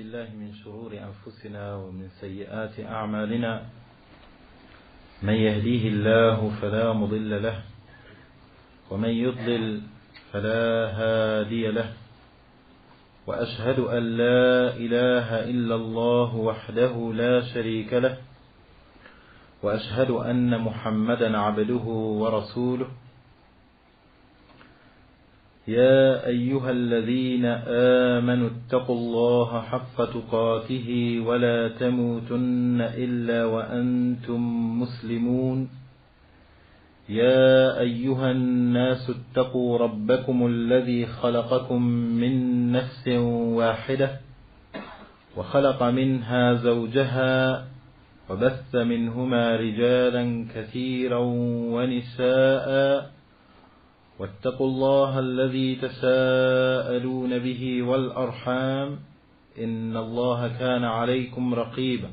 بالله من شرور أنفسنا ومن سيئات أعمالنا، من يهديه الله فلا مضل له ومن يضلل فلا هادي له، وأشهد أن لا إله إلا الله وحده لا شريك له، وأشهد أن محمدا عبده ورسوله. يا أيها الذين آمنوا اتقوا الله حق تقاته ولا تموتن إلا وأنتم مسلمون. يا أيها الناس اتقوا ربكم الذي خلقكم من نفس واحدة وخلق منها زوجها وبث منهما رجالا كثيرا ونساء، واتقوا الله الذي تساءلون به والأرحام إن الله كان عليكم رقيبا.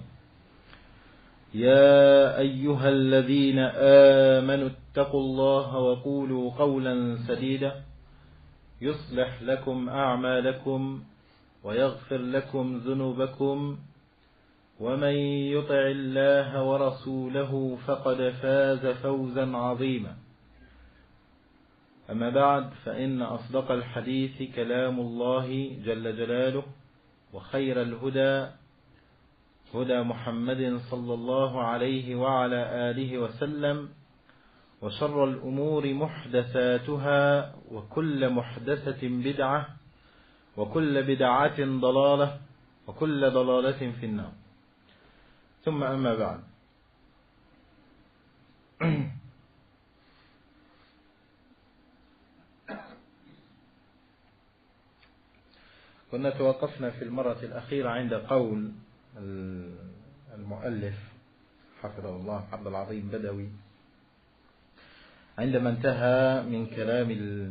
يا أيها الذين آمنوا اتقوا الله وقولوا قولا سديدا يصلح لكم أعمالكم ويغفر لكم ذنوبكم، ومن يطع الله ورسوله فقد فاز فوزا عظيما. أما بعد، فإن أصدق الحديث كلام الله جل جلاله، وخير الهدى هدى محمد صلى الله عليه وعلى آله وسلم، وشر الأمور محدثاتها، وكل محدثة بدعة، وكل بدعة ضلالة، وكل ضلالة في النار. ثم أما بعد، كنا توقفنا في المرة الأخيرة عند قول المؤلف حفظه الله عبد العظيم بدوي، عندما انتهى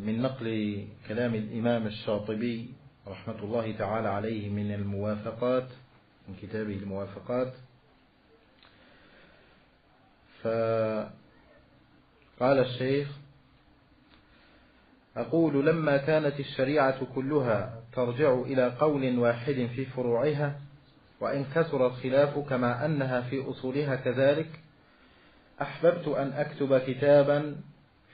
من نقل كلام الإمام الشاطبي رحمة الله تعالى عليه من الموافقات، من كتابه الموافقات. فقال الشيخ: أقول لما كانت الشريعة كلها ترجع إلى قول واحد في فروعها، وإن كثر الخلاف كما أنها في أصولها كذلك، أحببت أن أكتب كتابا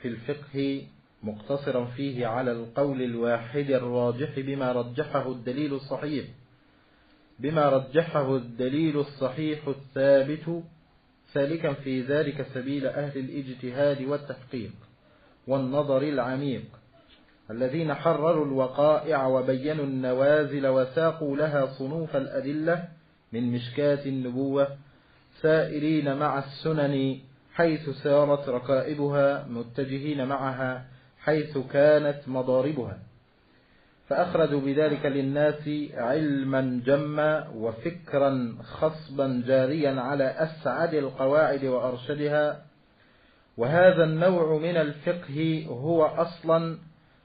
في الفقه مقتصرا فيه على القول الواحد الراجح بما رجحه الدليل الصحيح الثابت، سالكا في ذلك سبيل أهل الاجتهاد والتحقيق والنظر العميق، الذين حرروا الوقائع وبينوا النوازل وساقوا لها صنوف الأدلة من مشكاة النبوة، سائرين مع السنن حيث سارت ركائبها، متجهين معها حيث كانت مضاربها، فأخرجوا بذلك للناس علما جما وفكرا خصبا جاريا على أسعد القواعد وأرشدها. وهذا النوع من الفقه هو أصلا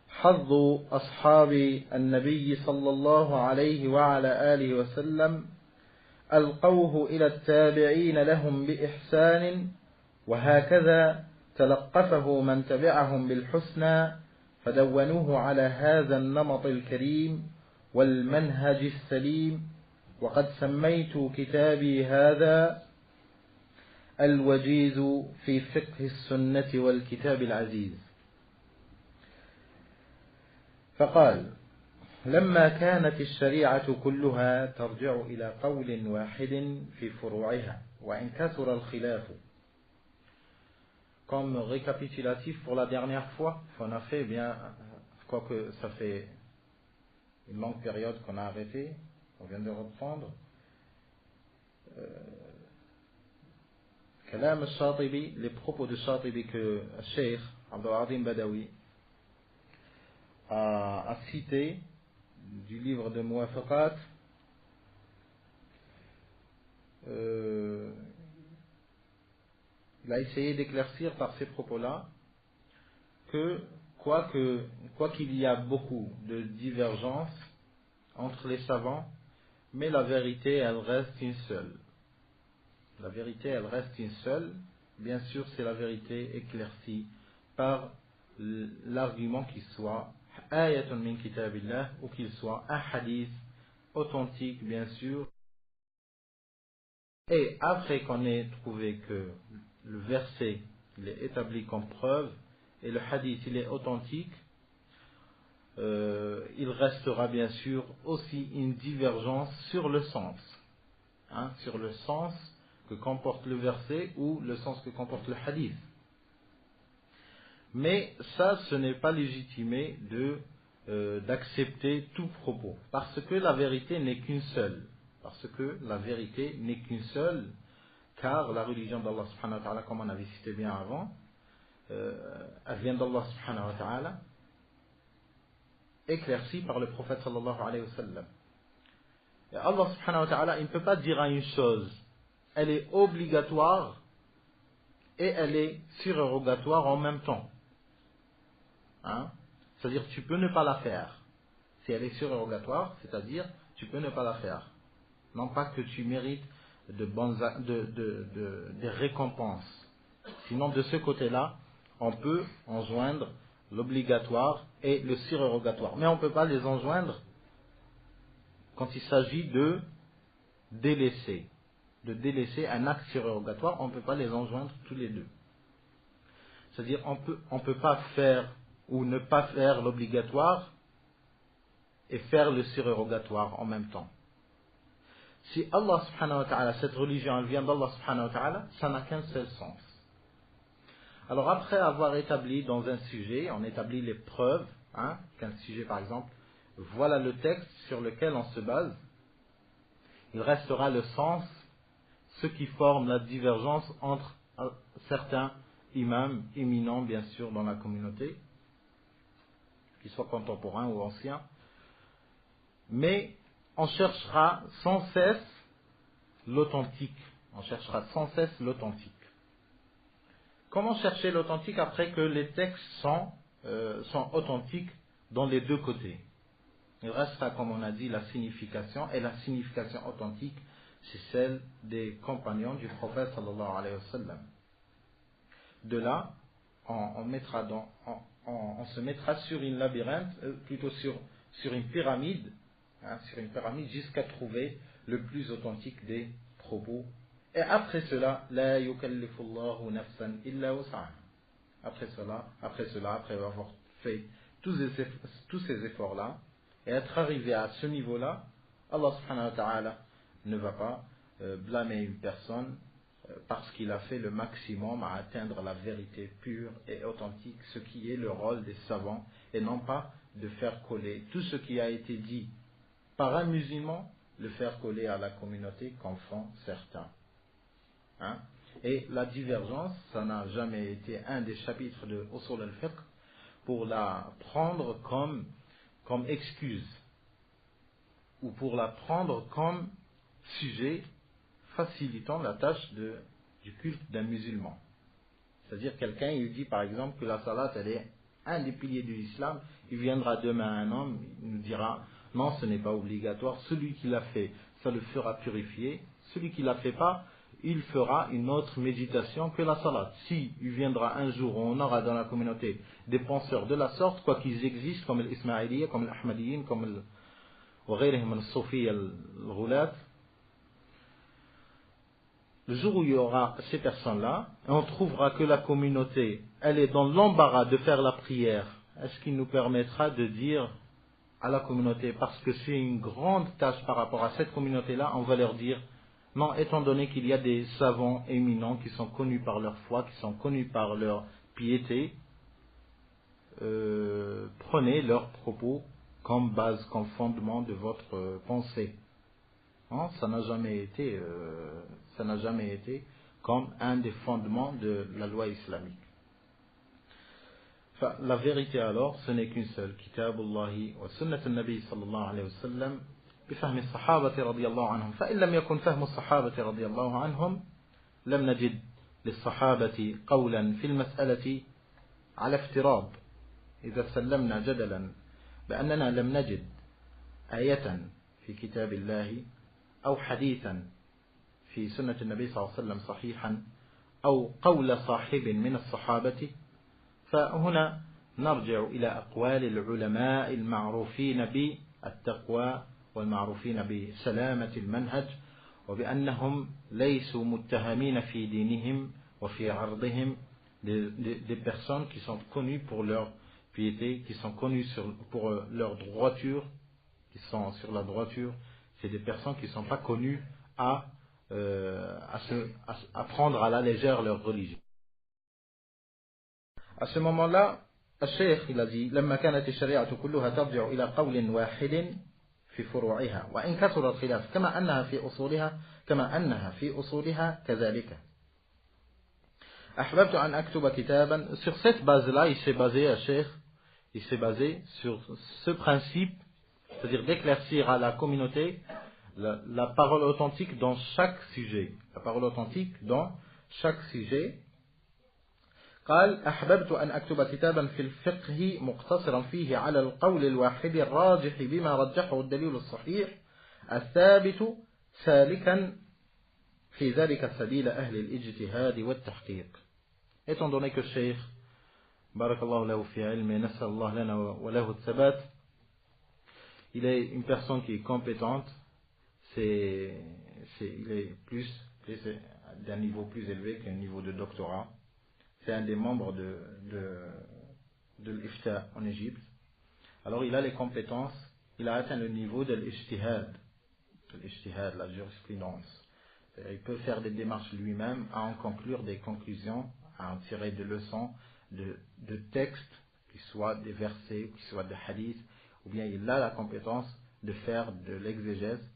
حظ أصحاب النبي صلى الله عليه وعلى آله وسلم، ألقوه إلى التابعين لهم بإحسان، وهكذا تلقفه من تبعهم بالحسنى، فدونوه على هذا النمط الكريم والمنهج السليم. وقد سميت كتابي هذا الوجيز في فقه السنة والكتاب العزيز. فقال: لما كانت الشريعة كلها ترجع إلى قول واحد في فروعها وإن كثر الخلاف. Comme récapitulatif pour la dernière fois qu'on a fait, quoique ça fait une longue période qu'on a arrêté, on vient de reprendre. Kalam al-Shatibi, les propos de Shatibi que Cheikh Abdul Azim Badawi a cité du livre de Muwafaqat. Il a essayé d'éclaircir par ces propos-là que quoi qu'il y a beaucoup de divergences entre les savants, mais la vérité elle reste une seule. La vérité elle reste une seule. Bien sûr, c'est la vérité éclaircie par l'argument qui soit ayatun min kitabillah ou qu'il soit un hadith authentique bien sûr, et après qu'on ait trouvé que le verset il est établi comme preuve et le hadith il est authentique, il restera bien sûr aussi une divergence sur le sens, sur le sens que comporte le verset ou le sens que comporte le hadith. Mais ça, ce n'est pas légitimé d'accepter tout propos, parce que la vérité n'est qu'une seule. Parce que la vérité n'est qu'une seule, car la religion d'Allah subhanahu wa ta'ala, comme on avait cité bien avant, elle vient d'Allah subhanahu wa ta'ala, éclaircie par le prophète sallallahu alayhi wa sallam. Et Allah subhanahu wa ta'ala, il ne peut pas dire à une chose, elle est obligatoire et elle est surérogatoire en même temps. C'est-à-dire tu peux ne pas la faire. Si elle est surérogatoire, c'est-à-dire tu peux ne pas la faire. Non pas que tu mérites des récompenses. Sinon de ce côté-là, on peut enjoindre l'obligatoire et le surérogatoire. Mais on ne peut pas les enjoindre quand il s'agit de délaisser un acte surérogatoire, on ne peut pas les enjoindre tous les deux. C'est-à-dire on peut pas faire ou ne pas faire l'obligatoire et faire le surérogatoire en même temps. Si Allah subhanahu wa ta'ala, cette religion elle vient d'Allah subhanahu wa ta'ala, ça n'a qu'un seul sens. Alors après avoir établi dans un sujet, on établit les preuves, qu'un sujet par exemple, voilà le texte sur lequel on se base, il restera le sens, ce qui forme la divergence entre certains imams éminents bien sûr dans la communauté, qu'ils soient contemporains ou anciens, mais on cherchera sans cesse l'authentique. On cherchera sans cesse l'authentique. Comment chercher l'authentique après que les textes sont authentiques dans les deux côtés? Il restera, comme on a dit, la signification, et la signification authentique, c'est celle des compagnons du prophète sallallahu alayhi wa sallam. De là, on se mettra sur une labyrinthe, plutôt sur une pyramide, jusqu'à trouver le plus authentique des propos. Et après cela, la yukallifullahu nafsan illa wus'aha. Après avoir fait tous ces efforts-là, et être arrivé à ce niveau-là, Allah subhanahu wa ta'ala ne va pas blâmer une personne parce qu'il a fait le maximum à atteindre la vérité pure et authentique, ce qui est le rôle des savants, et non pas de faire coller tout ce qui a été dit par un musulman, le faire coller à la communauté comme font certains. Et la divergence, ça n'a jamais été un des chapitres de Usul al-Fiqh pour la prendre comme excuse, ou pour la prendre comme sujet facilitant la tâche du culte d'un musulman. C'est-à-dire quelqu'un, il dit par exemple que la salat, elle est un des piliers de l'islam, il viendra demain un homme, il nous dira, non, ce n'est pas obligatoire, celui qui l'a fait, ça le fera purifier, celui qui ne l'a fait pas, il fera une autre méditation que la salat. Si il viendra un jour où on aura dans la communauté des penseurs de la sorte, quoi qu'ils existent, comme l'Ismaïliya, comme l'Ahmadiyin, comme al-Soufi al-Ghulat, le jour où il y aura ces personnes-là, on trouvera que la communauté, elle est dans l'embarras de faire la prière, est-ce qu'il nous permettra de dire à la communauté, parce que c'est une grande tâche par rapport à cette communauté-là, on va leur dire, non, étant donné qu'il y a des savants éminents qui sont connus par leur foi, qui sont connus par leur piété, prenez leurs propos comme base, comme fondement de votre pensée. Non, ça n'a jamais été comme un des fondements de la loi islamique. Enfin, la vérité alors, ce n'est qu'une seule, Kitabullahi wa sunnat al-Nabi sallallahu alayhi wa sallam, بفهم الصحابة رضي الله عنهم فإن لم يكن فهم الصحابة رضي الله عنهم لم نجد للصحابة قولا في المسألة على افتراض إذا سلمنا جدلا بأننا لم نجد آية في كتاب الله أو حديثا في سنة النبي صلى الله عليه وسلم صحيحا أو قول صاحب من الصحابة فهنا نرجع إلى أقوال العلماء المعروفين بالتقوى والمعروفين بسلامة المنهج وبأنهم ليسوا متهمين في دينهم وفي عرضهم des personnes qui sont connues pour leur piété, qui sont connues pour leur droiture, qui sont sur la droiture. C'est des personnes qui ne sont pas connues à prendre à la légère leur religion. À ce moment-là, الشيخ il a dit لما كانت الشريعة كلها ترجع إلى قول واحد في فروعها وإن كثر الخلاف كما أنها في أصولها كذلك. أحببت أن أكتب كتابا. Sur cette base-là, il s'est basé, الشيخ, il s'est basé sur ce principe, c'est-à-dire d'éclaircir à la communauté la parole authentique dans chaque sujet. La parole authentique dans chaque sujet. قال أحببت أن أكتب كتابا في الفقه مقتصرا فيه على القول الواحد الراجح بما رجحه الدليل الصحيح الثابت سالكا في ذلك سبيل أهل الاجتهاد والتحقيق. Étant donné que Cheikh barakallahu lahu fi ilmi nasal Allah lana wa lahu thabat, il est une personne qui est compétente, il est plus d'un niveau plus élevé qu'un niveau de doctorat. C'est un des membres de l'Ifta en Égypte. Alors il a les compétences, il a atteint le niveau de l'Ijtihad, la jurisprudence. Il peut faire des démarches lui-même, à en conclure des conclusions, à en tirer des leçons de textes, qui soient des versets, qui soient des hadiths, ou bien il a la compétence de faire de l'exégèse,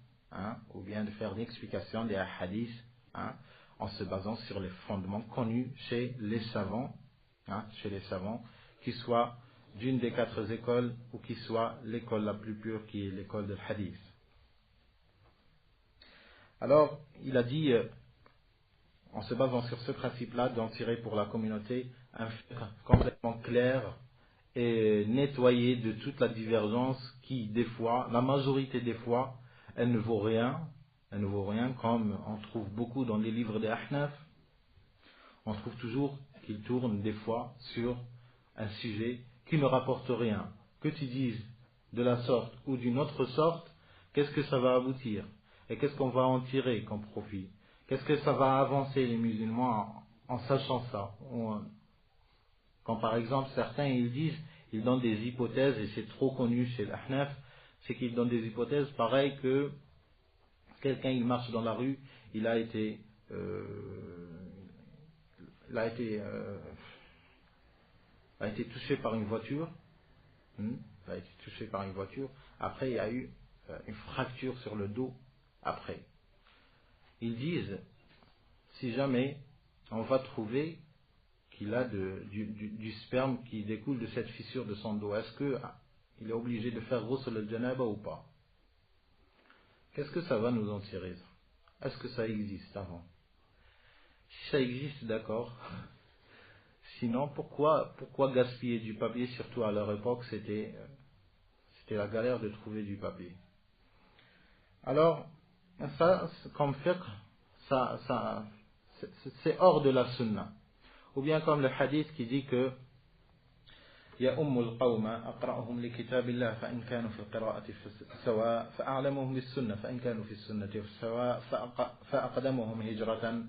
ou bien de faire l'explication des hadiths, en se basant sur les fondements connus chez les savants, qui soient d'une des 4 écoles ou qui soit l'école la plus pure qui est l'école de hadith. Alors, il a dit, en se basant sur ce principe-là, d'en tirer pour la communauté un fiqh complètement clair et nettoyé de toute la divergence qui, des fois, la majorité des fois, elle ne vaut rien, comme on trouve beaucoup dans les livres des Ahnaf. On trouve toujours qu'ils tournent des fois sur un sujet qui ne rapporte rien. Que tu dises de la sorte ou d'une autre sorte, qu'est-ce que ça va aboutir? Et qu'est-ce qu'on va en tirer comme profit? Qu'est-ce que ça va avancer les musulmans en sachant ça? Quand par exemple certains ils donnent des hypothèses, et c'est trop connu chez l'Ahnaf, c'est qu'ils donnent des hypothèses pareilles que quelqu'un il marche dans la rue, il a été touché par une voiture, après il y a eu une fracture sur le dos après. Ils disent, si jamais on va trouver qu'il a du sperme qui découle de cette fissure de son dos, est-ce qu'il est obligé de faire ghusl al-janaba ou pas? Qu'est-ce que ça va nous en tirer? Est-ce que ça existe avant? Si ça existe, d'accord. Sinon, pourquoi gaspiller du papier? Surtout à leur époque, c'était la galère de trouver du papier. Alors, ça, comme fiqh, c'est hors de la sunna. Ou bien comme le hadith qui dit que يا القوم أقرأهم لكتاب الله فإن كانوا في القراءة سواء فأعلمهم بالسنة فإن كانوا في السنة سواء فأقدمهم هجرة.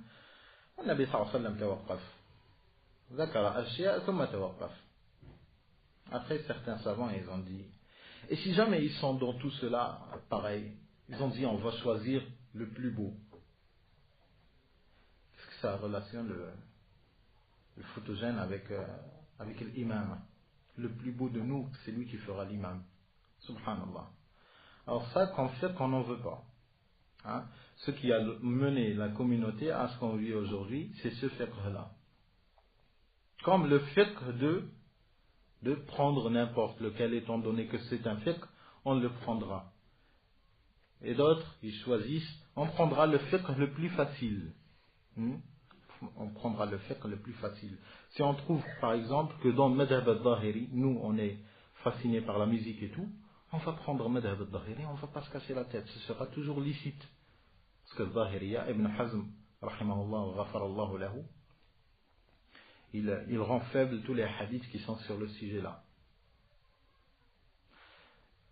النبي صلى الله عليه وسلم توقف ذكر أشياء ثم توقف. Après certains savants ils ont dit, et si jamais ils sont dans tout cela pareil, ils ont dit on va choisir le plus beau. Est-ce que ça relationne le photogène avec l'imam? Le plus beau de nous, c'est lui qui fera l'imam. Subhanallah. Alors ça, qu'on n'en veut pas. Ce qui a mené la communauté à ce qu'on vit aujourd'hui, c'est ce fiqh-là. Comme le fiqh de prendre n'importe lequel, étant donné que c'est un fiqh, on le prendra. Et d'autres, ils choisissent, on prendra le fiqh le plus facile. On prendra le fiqh le plus facile. Si on trouve par exemple que dans le madhab al-Zahiri, nous on est fascinés par la musique et tout, on va prendre le madhab al-Zahiri, on ne va pas se casser la tête, ce sera toujours licite. Parce que al-Zahiriya, Ibn Hazm, rahimahullah wa ghafarallahu lahu, il rend faible tous les hadiths qui sont sur le sujet là.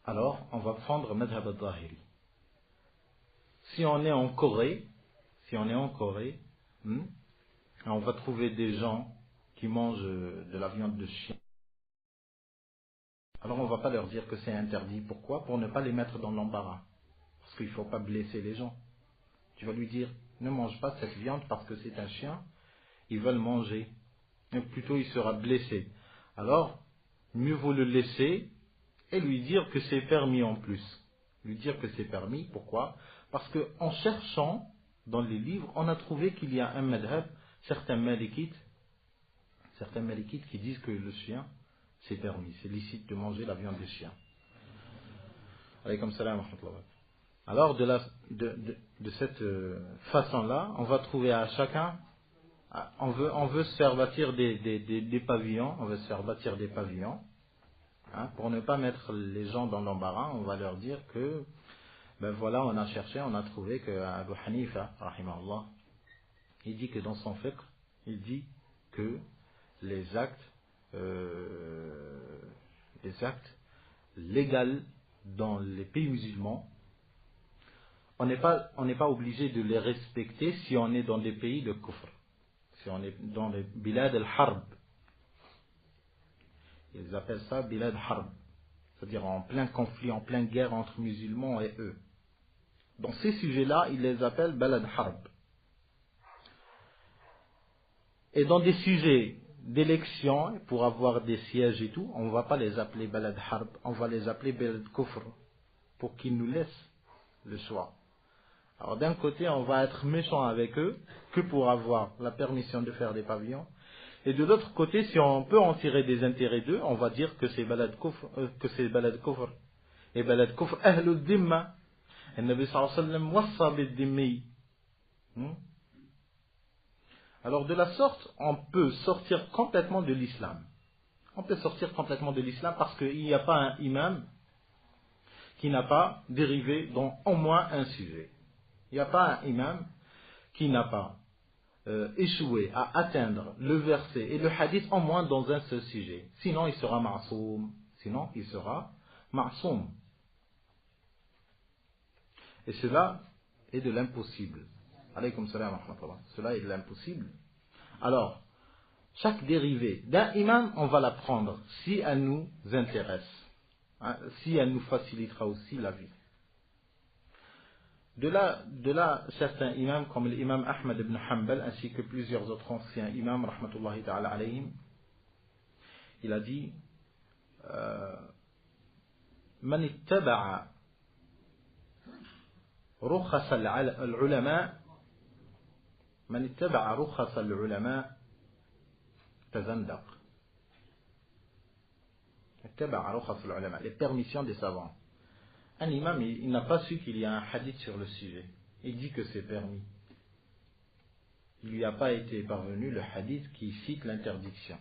Alors on va prendre le madhab al-Zahiri. Si on est en Corée, on va trouver des gens qui mangent de la viande de chien. Alors on ne va pas leur dire que c'est interdit. Pourquoi? Pour ne pas les mettre dans l'embarras. Parce qu'il ne faut pas blesser les gens. Tu vas lui dire, ne mange pas cette viande parce que c'est un chien, ils veulent manger. Mais plutôt il sera blessé. Alors, mieux vaut le laisser et lui dire que c'est permis en plus. Lui dire que c'est permis, pourquoi? Parce qu'en cherchant dans les livres, on a trouvé qu'il y a un madhab, certains malikites qui disent que le chien, c'est permis, c'est licite de manger la viande des chiens. Alaykoum salam wa rahmatullah. Alors, de cette façon-là, on va trouver à chacun, on veut se faire bâtir des pavillons, hein, pour ne pas mettre les gens dans l'embarras, on va leur dire que, ben voilà, on a cherché, on a trouvé que Abu Hanifa, rahimahullah, il dit que dans son fiqh, il dit que les actes légaux dans les pays musulmans, on n'est pas obligé de les respecter si on est dans des pays de kufr, si on est dans les bilad al-harb. Ils appellent ça bilad harb, c'est-à-dire en plein conflit, en pleine guerre entre musulmans et eux. Dans ces sujets-là, ils les appellent balad harb. Et dans des sujets d'élection, pour avoir des sièges et tout, on ne va pas les appeler balad harb, on va les appeler balad kufr, pour qu'ils nous laissent le choix. Alors d'un côté, on va être méchant avec eux, que pour avoir la permission de faire des pavillons. Et de l'autre côté, si on peut en tirer des intérêts d'eux, on va dire que c'est balad kufr. Et balad kufr, ahlul dimma. Et Nabi sallallahu alayhi wa sallam wassa bid dimmi. Alors de la sorte, on peut sortir complètement de l'islam. Parce qu'il n'y a pas un imam qui n'a pas dérivé dans au moins un sujet. Il n'y a pas un imam qui n'a pas échoué à atteindre le verset et le hadith au moins dans un seul sujet. Sinon, il sera ma'soum. Et cela est de l'impossible. Alaykoum salam wa rahmatullah. Cela est de l'impossible. Alors, chaque dérivée d'un imam, on va la prendre si elle nous intéresse, hein, si elle nous facilitera aussi la vie. De là, certains imams comme l'imam Ahmad ibn Hanbal ainsi que plusieurs autres anciens imams, rahmatullahi ta'ala alayhim, il a dit Man ittaba'a rukhas al-ulama tazandaq. Ittaba'a rukhas al-ulama, les permissions des savants. Un imam, il n'a pas su qu'il y a un hadith sur le sujet. Il dit que c'est permis. Il ne lui a pas été parvenu le hadith qui cite l'interdiction.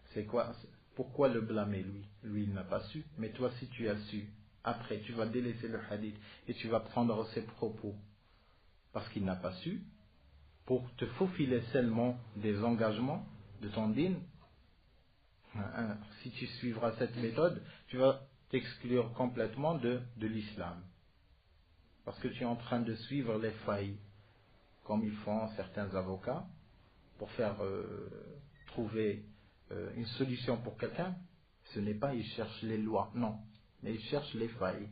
C'est quoi? Pourquoi le blâmer lui? Lui, il n'a pas su. Mais toi, si tu as su, après, tu vas délaisser le hadith et tu vas prendre ses propos parce qu'il n'a pas su, pour te faufiler seulement des engagements de ton dîn. Si tu suivras cette méthode, tu vas t'exclure complètement de l'islam. Parce que tu es en train de suivre les failles, comme ils font certains avocats, pour faire trouver une solution pour quelqu'un. Ce n'est pas ils cherchent les lois, non, mais ils cherchent les failles.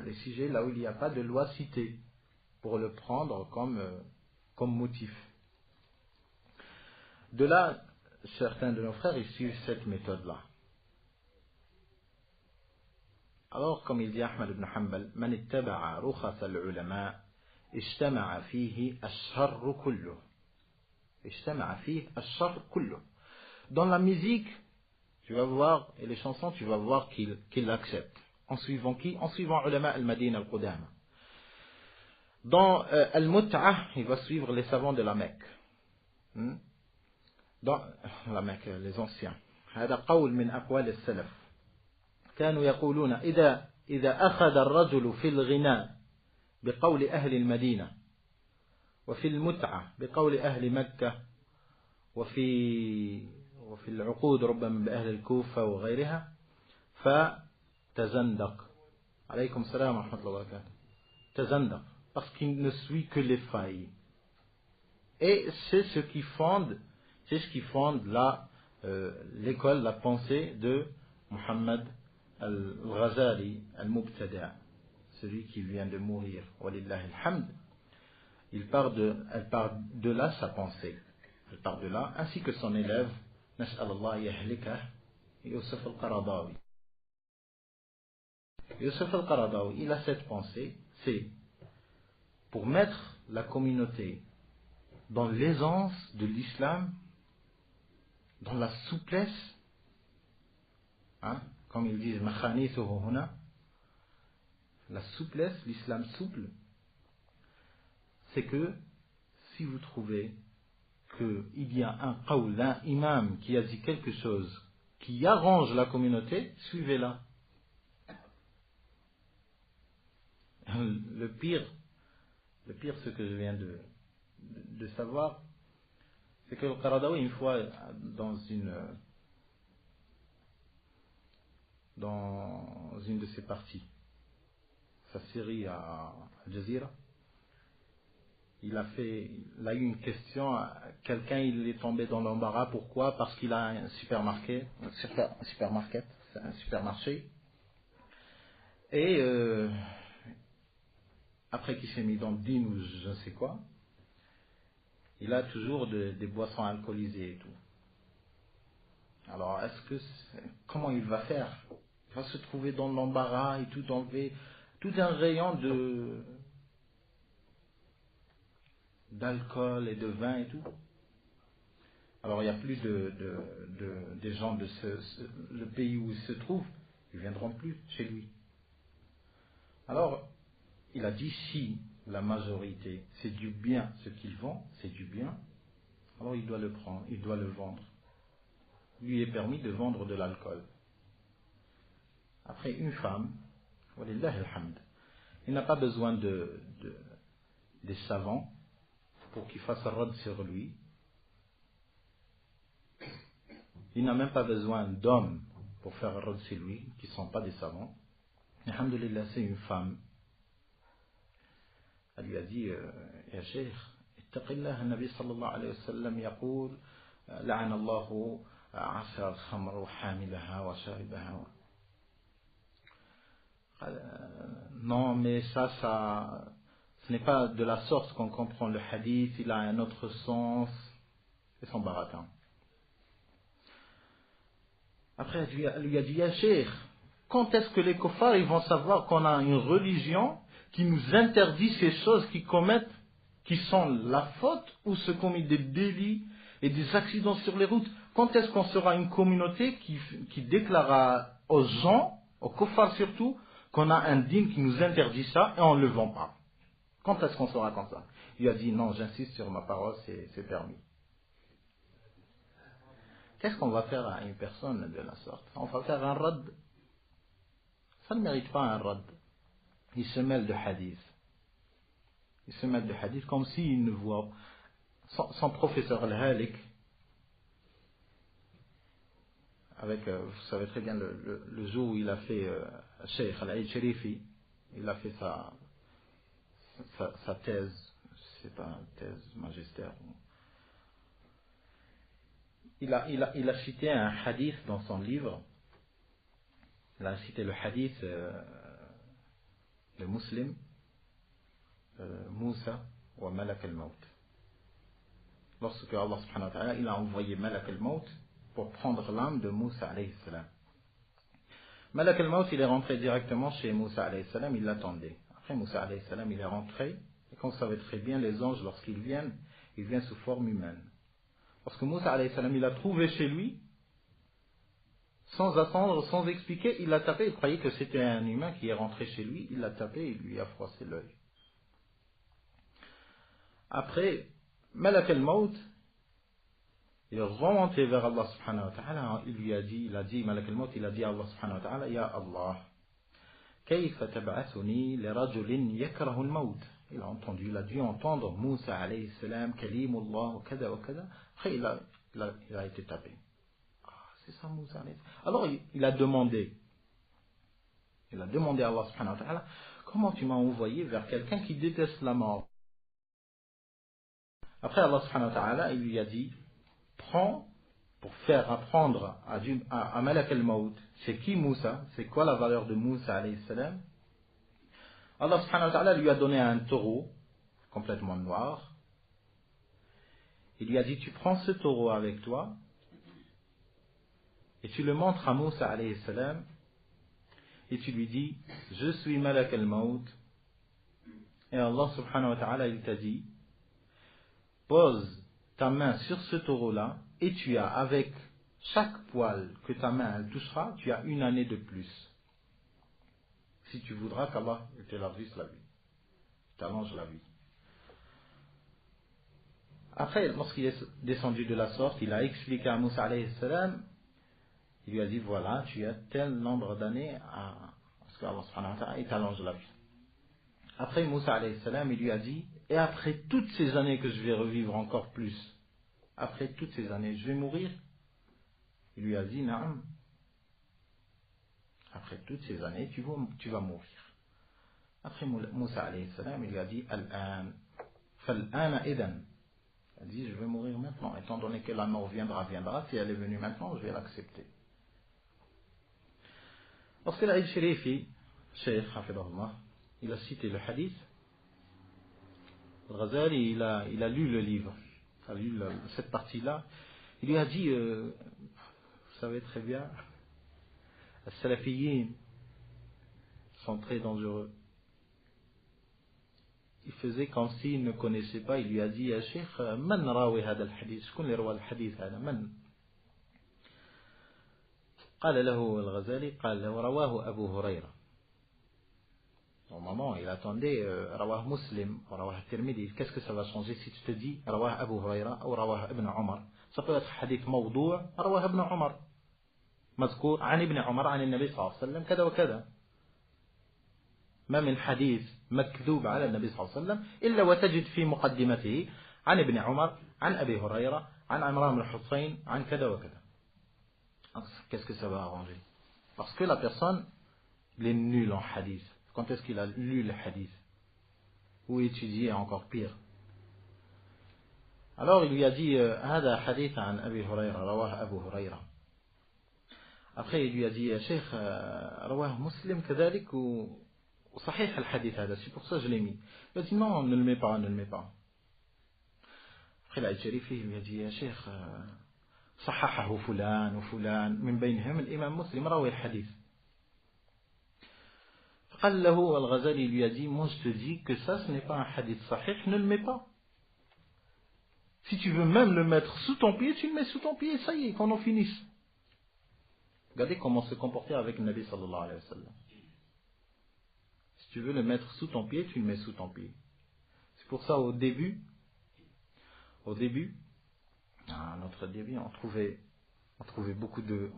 Les sujets là où il n'y a pas de loi citée, pour le prendre comme motif. De là, certains de nos frères, ils suivent cette méthode-là. Alors, comme il dit Ahmad ibn Hanbal, Man ittaba'a rukhas al-ulama, ijtama'a fihi ash-sharru kulluh. Ijtama'a fihi ash-sharru kulluh. Dans la musique, tu vas voir, et les chansons, tu vas voir qu'il l'accepte. En suivant qui? En suivant ulama al-Madina al-Qudama. Dans al-Mut'ah, il va suivre les savants de la Mecque. Dans la Mecque, les anciens. هذا قول من أقوال السلف. كانوا يقولون إذا أخذ الرجل في الغناء بقول أهل المدينة وفي المتعة بقول أهل مكة وفي العقود ربما بأهل الكوفة وغيرها فتزندق. عليكم السلام ورحمة الله وبركاته. tazandaq, parce qu'il ne suit que les failles. Et c'est ce qui fonde l'école, la pensée de Muhammad al-Ghazali al-Mubtada', celui qui vient de mourir, walillahi alhamd. Elle part de là sa pensée. Elle part de là, ainsi que son élève, Nas'alallah yahlikah, Youssef al-Qaradawi. Youssef al-Qaradawi, il a cette pensée, c'est pour mettre la communauté dans l'aisance de l'islam, dans la souplesse, comme ils disent, la souplesse, l'islam souple, c'est que si vous trouvez qu'il y a un qawl d'un imam qui a dit quelque chose qui arrange la communauté, suivez-la. Le pire, ce que je viens de savoir, c'est que le Qaradawi, une fois, dans une de ses parties, sa série à Al Jazeera, il a eu une question, quelqu'un il est tombé dans l'embarras, pourquoi? Parce qu'il a un supermarché, et après qu'il s'est mis dans le din ou je ne sais quoi, il a toujours des boissons alcoolisées et tout. Alors, comment il va faire? Il va se trouver dans l'embarras et tout enlever, tout un rayon d'alcool et de vin et tout. Alors, il n'y a plus des gens de le pays où il se trouve, ils ne viendront plus chez lui. Alors, il a dit, si la majorité, c'est du bien, ce qu'ils vendent, c'est du bien, alors il doit le prendre, il doit le vendre. Il lui est permis de vendre de l'alcool. Après, une femme, walillahi alhamd, il n'a pas besoin des savants pour qu'ils fassent un rad sur lui. Il n'a même pas besoin d'hommes pour faire un rad sur lui, qui ne sont pas des savants. Alhamdulillah, c'est une femme. Elle lui a dit, Ya Cheikh, ittaqillah, Nabi sallallahu alayhi wa sallam yaqul, la'ana Allahu asar al-khamr wa hamilaha wa sharibaha. Non, mais ça, ce n'est pas de la sorte qu'on comprend le hadith, il a un autre sens, c'est son baratin. Après, elle lui a dit, Ya Cheikh, quand est-ce que les kuffars ils vont savoir qu'on a une religion qui nous interdit ces choses qui sont la faute ou se commettent des délits et des accidents sur les routes? Quand est-ce qu'on sera une communauté qui déclarera aux gens, aux kuffars surtout, qu'on a un dîn qui nous interdit ça et on ne le vend pas? Quand est-ce qu'on sera comme ça? Il a dit, non, j'insiste sur ma parole, c'est permis. Qu'est-ce qu'on va faire à une personne de la sorte? On va faire un rad. Ça ne mérite pas un rad. Il se mêle de hadith. Il se mêle de hadith comme s'il ne voit son professeur al-Halik, avec, vous savez très bien, le jour où il a fait Cheikh Al-Aïd Sharifi, il a fait sa thèse, c'est pas une thèse magistère. Il a cité un hadith dans son livre. Il a cité le hadith de Muslim, Moussa wa Malak al-Maut. Lorsque Allah subhanahu wa ta'ala, il a envoyé Malak al-Maut pour prendre l'âme de Moussa alayhi salam. Malak al-Maut, il est rentré directement chez Moussa alayhi salam, il l'attendait. Après Moussa alayhi salam, il est rentré, et comme vous savez très bien, les anges, lorsqu'ils viennent, ils viennent sous forme humaine. Lorsque Moussa alayhi salam, il l'a trouvé chez lui, sans attendre, sans expliquer, il l'a tapé, il croyait que c'était un humain qui est rentré chez lui, il l'a tapé, il lui a froissé l'œil. Après, Malak al-Maut, il est remonté vers Allah subhanahu wa ta'ala, il a dit, Malak al-Maut, il a dit à Allah subhanahu wa ta'ala, Ya Allah, kayfa tab'athuni li rajulin yakrahu al-maut. Il a entendu, il a dû entendre Moussa alayhi salam, kalimullah, kada wa kada. Après, il a été tapé. Ah, c'est ça Moussa alayhi salam. Alors, il a demandé à Allah subhanahu wa ta'ala, comment tu m'as envoyé vers quelqu'un qui déteste la mort? Après, Allah subhanahu wa ta'ala, il lui a dit, prends, pour faire apprendre à Malak al-Maut, c'est qui Moussa? C'est quoi la valeur de Moussa alayhi salam? Allah subhanahu wa ta'ala lui a donné un taureau, complètement noir. Il lui a dit, tu prends ce taureau avec toi, et tu le montres à Moussa alayhi salam, et tu lui dis, je suis Malak al-Maut, et Allah subhanahu wa ta'ala, il t'a dit, pose ta main sur ce taureau-là, et tu as, avec chaque poil que ta main elle touchera, tu as une année de plus. Si tu voudras qu'Allah t'élargisse la vie, t'allonge la vie. Après, lorsqu'il est descendu de la sorte, il a expliqué à Moussa alayhi salam, il lui a dit, voilà, tu as tel nombre d'années parce qu'Allah subhanahu wa ta'ala, il t'allonge la vie. Après, Moussa alayhi salam, il lui a dit, et après toutes ces années que je vais revivre encore plus, après toutes ces années, je vais mourir? Il lui a dit, naam. Après toutes ces années, tu vas mourir. Après, Moussa alayhi salam, il lui a dit, al-an, fal-ana idan. Il a dit, je vais mourir maintenant, étant donné que la mort viendra. Si elle est venue maintenant, je vais l'accepter. Lorsque l'Aïd Sharifi, Cheikh Hafidahullah, il a cité le hadith, Al-Ghazali, il a lu le livre, il a lu cette partie-là, il lui a dit, vous savez très bien, les salafiyyin sont très dangereux. Il faisait comme s'il ne connaissait pas, il lui a dit, ya Cheikh, man rawi hada al-hadith, shkoun li rawa al-hadith hada, man? قال له الغزالي قال له رواه أبو هريرة. Normalement, il attendait رواه مسلم ou رواه الترمذي. Qu'est-ce que ça va changer si tu te dis رواه أبو هريرة ou رواه ابن عمر? Ça peut être حديث موضوع رواه ابن عمر مذكور عن ابن عمر عن النبي صلى الله عليه وسلم كذا وكذا. ما من حديث مكذوب على النبي صلى الله عليه وسلم إلا وتجد في مقدمته عن ابن عمر عن أبي هريرة عن عمران بن الحصين عن كذا وكذا. Qu'est-ce que ça va arranger? Parce que la personne, il est nul en hadith. Quand est-ce qu'il a lu le hadith? Ou étudié encore pire? Alors il lui a dit, هذا حديث عن أبي هريرة رواه أبو هريرة. Après il lui a dit, Cheikh, رواه مسلم كذلك وصحيح الحديث هذا. C'est pour ça que je l'ai mis. Il a dit, non, ne le mets pas, ne le mets pas. Après l'Aïd Sharifi, il lui a dit, يا شيخ صححه فلان وفلان من بينهم الإمام مسلم راوي الحديث. قال له الغزالي lui a dit, moi je te dis que ça ce n'est pas un hadith sahih, ne le mets pas. Si tu veux même le mettre sous ton pied, tu le mets sous ton pied, ça y est, qu'on en finisse. Regardez comment se comporter avec le Nabi sallallahu alayhi wa sallam. Si tu veux le mettre sous ton pied, tu le mets sous ton pied. C'est pour ça au début, à notre début, on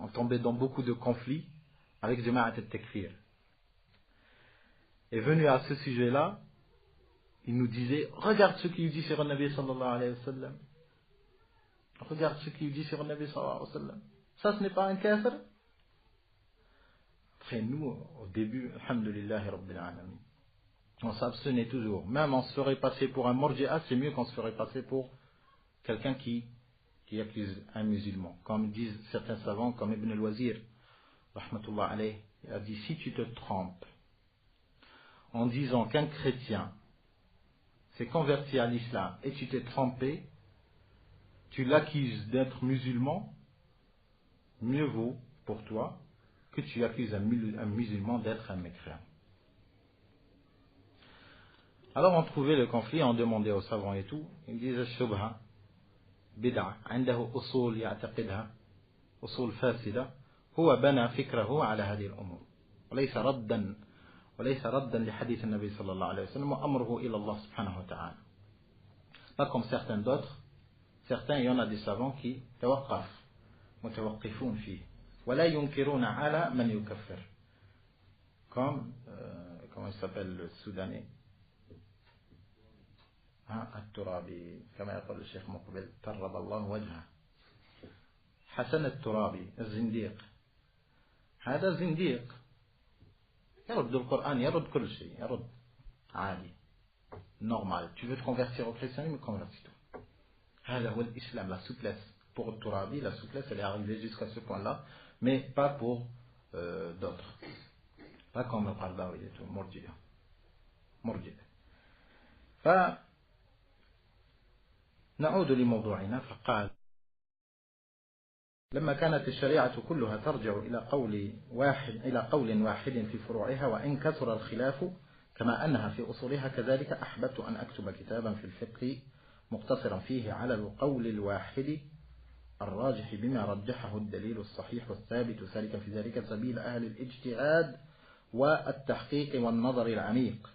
tombait dans beaucoup de conflits avec Jama'at al-Takfir. Et venu à ce sujet-là, il nous disait, regarde ce qu'il dit sur le Nabi sallallahu alayhi wa sallam. Regarde ce qu'il dit sur le Nabi sallallahu alayhi wa sallam. Ça, ce n'est pas un kafir. Après nous, au début, alhamdulillahi rabbil alamin, on s'abstenait toujours. Même on se ferait passer pour un morji'a, c'est mieux qu'on se ferait passer pour quelqu'un qui accuse un musulman. Comme disent certains savants, comme Ibn al-Wazir, rahmatullah alayh, il a dit, si tu te trompes en disant qu'un chrétien s'est converti à l'islam et tu t'es trompé, tu l'accuses d'être musulman, mieux vaut pour toi que tu accuses un musulman d'être un mécréant. Alors on trouvait le conflit, on demandait aux savants et tout, ils disaient shubha, bid'a, عنده أصول يعتقدها أصول فاسدة هو بنى فكره على هذه الأمور وليس ردا لحديث النبي صلى الله عليه وسلم وأمره إلى الله سبحانه وتعالى. Pas comme certains d'autres, certains il y en a des savants qui توقف متوقفون فيه ولا ينكرون على من يكفر. Comme comment il s'appelle le Soudanais, الترابي كما يقول الشيخ مقبل طرب الله وجهه, حسن الترابي الزنديق. هذا زنديق يرد القرآن يرد كل شيء يرد عادي normal. Tu veux te convertir au christianisme, convertis-toi. هذا هو الإسلام, la souplesse. Pour le Tourabi, la souplesse, elle est arrivée jusqu'à ce point-là, mais pas pour d'autres. Pas comme le Qardawi et tout, مرجئة. فنعود لموضوعنا. فقال لما كانت الشريعة كلها ترجع إلى قول واحد في فروعها وإن كثر الخلاف كما أنها في أصولها كذلك أحببت أن أكتب كتابا في الفقه مقتصرا فيه على القول الواحد الراجح بما رجحه الدليل الصحيح والثابت سالكا في ذلك سبيل أهل الاجتهاد والتحقيق والنظر العميق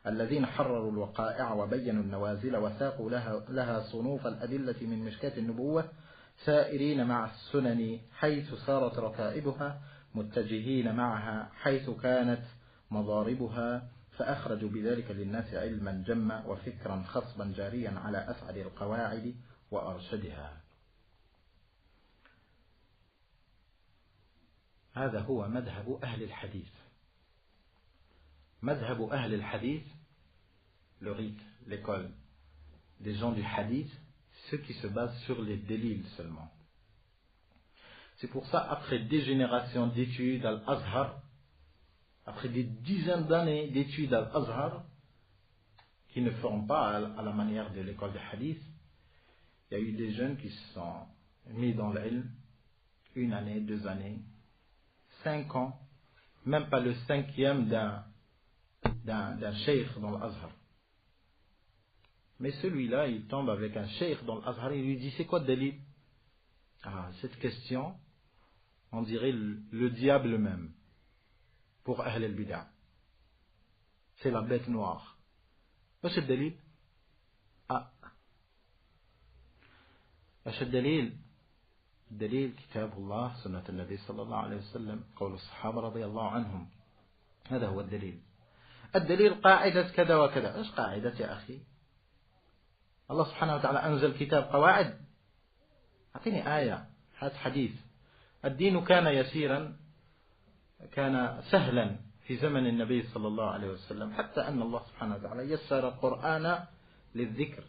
الذين حرروا الوقائع وبينوا النوازل وساقوا لها صنوف الأدلة من مشكاة النبوة سائرين مع السنن حيث سارت ركائبها متجهين معها حيث كانت مضاربها فأخرجوا بذلك للناس علما جما وفكرا خصبا جاريا على أسعد القواعد وأرشدها. هذا هو مذهب أهل الحديث. مذهب أهل الحديث, le rite, l'école des gens du hadith, ceux qui se basent sur les délils seulement. C'est pour ça, après des générations d'études à l'Azhar, après des dizaines d'années d'études à l'Azhar, qui ne feront pas à la manière de l'école du hadith, il y a eu des jeunes qui se sont mis dans l'ilm, 1 année, 2 années, 5 ans, même pas le 5e d'un cheikh dans l'Azhar. Mais celui-là, il tombe avec un cheikh dans l'Azhar et il lui dit, c'est quoi le dalil? Ah, cette question, on dirait le diable même, pour Ahl al-Bid'ah. C'est la bête noire. وش الدليل؟ وش الدليل؟ الدليل كتاب الله سنة النبي صلى الله عليه وسلم قول الصحابة رضي الله عنهم. هذا هو الدليل. الدليل قاعدة كذا وكذا. ايش قاعدة يا أخي؟ الله سبحانه وتعالى أنزل كتاب قواعد. أعطيني آية. هذا حديث. الدين كان يسيرا، كان سهلا في زمن النبي صلى الله عليه وسلم، حتى أن الله سبحانه وتعالى يسر القرآن للذكر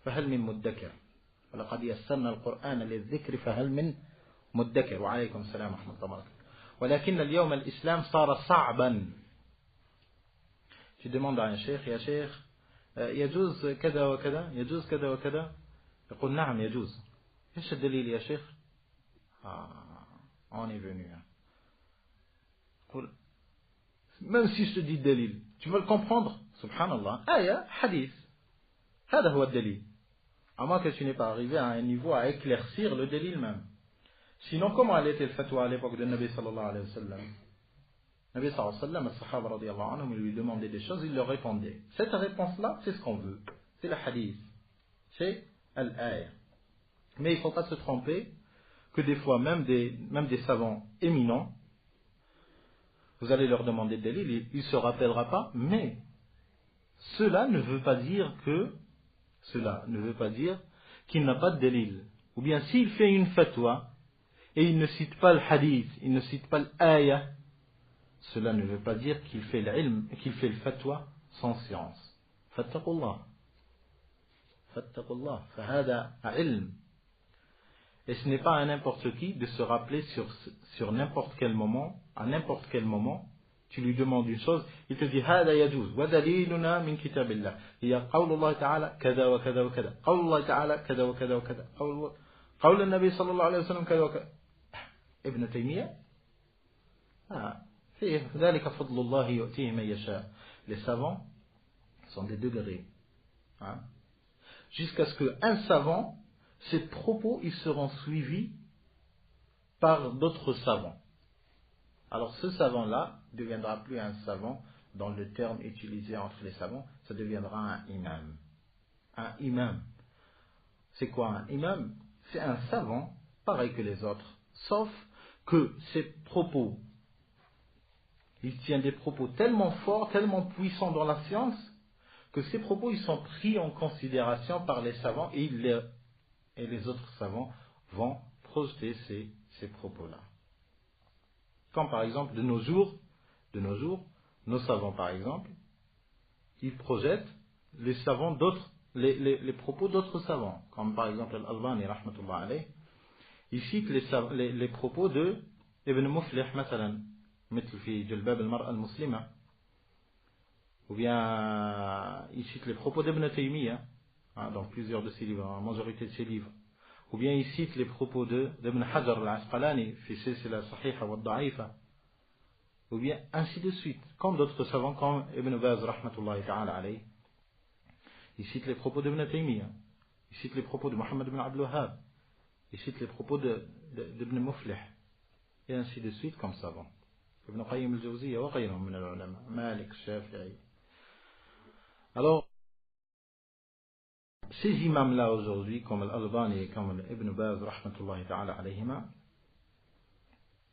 فهل من مدكر، ولقد يسرنا القرآن للذكر فهل من مدكر. وعليكم السلام ورحمة الله وبركاته. ولكن اليوم الإسلام صار صعبا. Tu demandes à un cheikh, يا شيخ يجوز كذا وكذا، يجوز كذا وكذا، يقول نعم يجوز. ايش الدليل يا شيخ؟ On est venu. Même si je te dis dalil, tu veux le comprendre? Subhanallah. Aya, hadith. هذا هو الدليل. À moins que tu n'aies pas arrivé à un niveau à éclaircir le dalil même. Sinon, comment elle était le fatwa à l'époque de Nabi sallallahu alayhi wa sallam? Nabi sallallahu alayhi wa sallam, les sahaba radiyallahu anhum, ils lui demandaient des choses, il leur répondait. Cette réponse-là, c'est ce qu'on veut. C'est le hadith. C'est al-aya. Mais il ne faut pas se tromper que des fois, même des savants éminents, vous allez leur demander des délits, il ne se rappellera pas, mais cela ne veut pas dire qu'il n'a pas de délil. Ou bien s'il fait une fatwa et il ne cite pas le hadith, il ne cite pas l'aya, cela ne veut pas dire qu'il fait l'ilm, qu'il fait le fatwa sans science. Fattaqullah. Fattaqullah. Fahada ilm. Et ce n'est pas à n'importe qui de se rappeler sur n'importe quel moment, à n'importe quel moment, tu lui demandes une chose, il te dit هذا يجوز ودليلنا من كتاب الله هي قول الله تعالى كذا وكذا وكذا قول الله تعالى كذا وكذا وكذا قول النبي صلى الله عليه وسلم كذا وكذا. ابن تيمية فيه ذلك فضل الله يؤتيه من يشاء. Les savants sont des degrés, jusqu'à ce qu'un savant, ses propos, ils seront suivis par d'autres savants. Alors ce savant-là ne deviendra plus un savant dans le terme utilisé entre les savants, ça deviendra un imam. Un imam. C'est quoi un imam? C'est un savant, pareil que les autres, sauf que ses propos, il tient des propos tellement forts, tellement puissants dans la science, que ces propos, ils sont pris en considération par les savants et les autres savants vont projeter ces propos-là. Comme par exemple, de nos jours, nos savants par exemple, ils projettent les savants d'autres, les propos d'autres savants, comme par exemple Al-Albani rahmatullah alayh, il cite les propos de Ibn Muflih مثلا مثل في جلباب المرأة المسلمة, ou bien il cite les propos d'Ibn Taymiyyah dans plusieurs de ses livres, en majorité de ses livres, ou bien il cite les propos d'Ibn Hajar al-Asqalani في سلسلة صحيحة والضعيفة, ou bien ainsi de suite, comme d'autres savants comme Ibn Baz rahmatullahi ta'ala alayh. Il cite les propos d'Ibn Taymiyyah, il cite les propos de Muhammad ibn Abdul Wahhab, il cite les propos d'Ibn Muflih, et ainsi de suite comme savant. Ibn Qayyim al-Jawziyya wa ghayruhum min al-ulama, Malik, Shafi'i. Alors, ces imams-là aujourd'hui, comme Al-Albani et comme Ibn Baz, rahmatullahi ta'ala alayhima,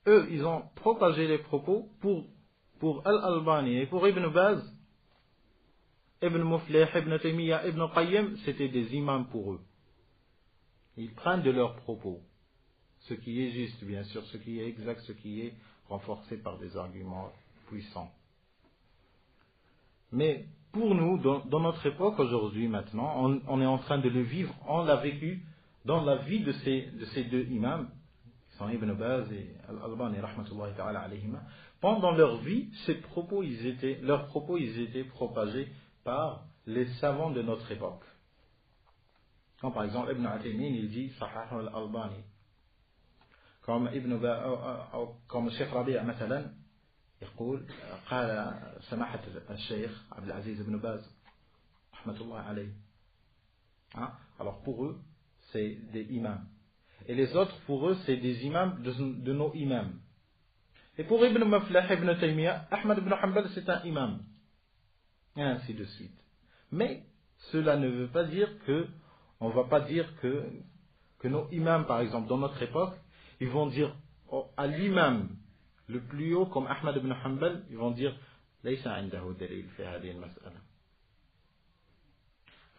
eux, ils ont propagé les propos pour Al-Albani et pour Ibn Baz, Ibn Muflih, Ibn Taymiyyah, Ibn Qayyim, c'était des imams pour eux. Ils prennent de leurs propos ce qui est juste, bien sûr, ce qui est exact, ce qui est renforcé par des arguments puissants. Mais pour nous, dans notre époque aujourd'hui maintenant, on est en train de le vivre, on l'a vécu dans la vie de ces deux imams, qui sont Ibn Baz et Al-Albani rahmatullahi ta'ala alayhima. Pendant leur vie, leurs propos ils étaient propagés par les savants de notre époque. Comme par exemple Ibn Ataymin, il dit Sahih al-Albani. Comme comme Cheikh Rabi' مثلا يقول قال سماحة الشيخ عبد العزيز بن باز رحمة الله عليه. Alors pour eux, c'est des imams. Et les autres, pour eux, c'est des imams de nos imams. Et pour Ibn Muflih, Ibn Taymiyyah, Ahmad ibn Hanbal, c'est un imam. Et ainsi de suite. Mais cela ne veut pas dire on ne va pas dire que nos imams, par exemple, dans notre époque, ils vont dire à l'imam le plus haut, comme Ahmad ibn Hanbal, ils vont dire ليس عنده دليل في هذه المسألة.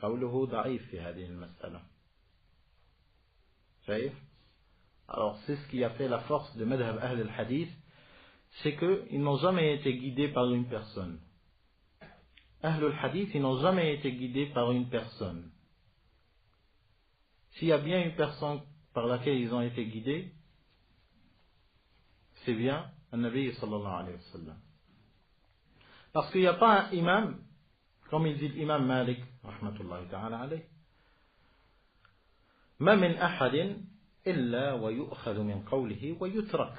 قوله ضعيف في هذه المسألة. شايف؟ Alors c'est ce qui a fait la force de Madhab Ahl al-Hadith, c'est qu'ils n'ont jamais été guidés par une personne. Ahl al-Hadith, ils n'ont jamais été guidés par une personne. S'il y a bien une personne par laquelle ils ont été guidés, c'est bien un Nabi sallallahu alayhi wa sallam. Parce qu'il n'y a pas un imam, comme il dit l'imam Malik, rahmatullahi ta'ala alayh, ما من أحد إلا ويؤخذ من قوله ويترك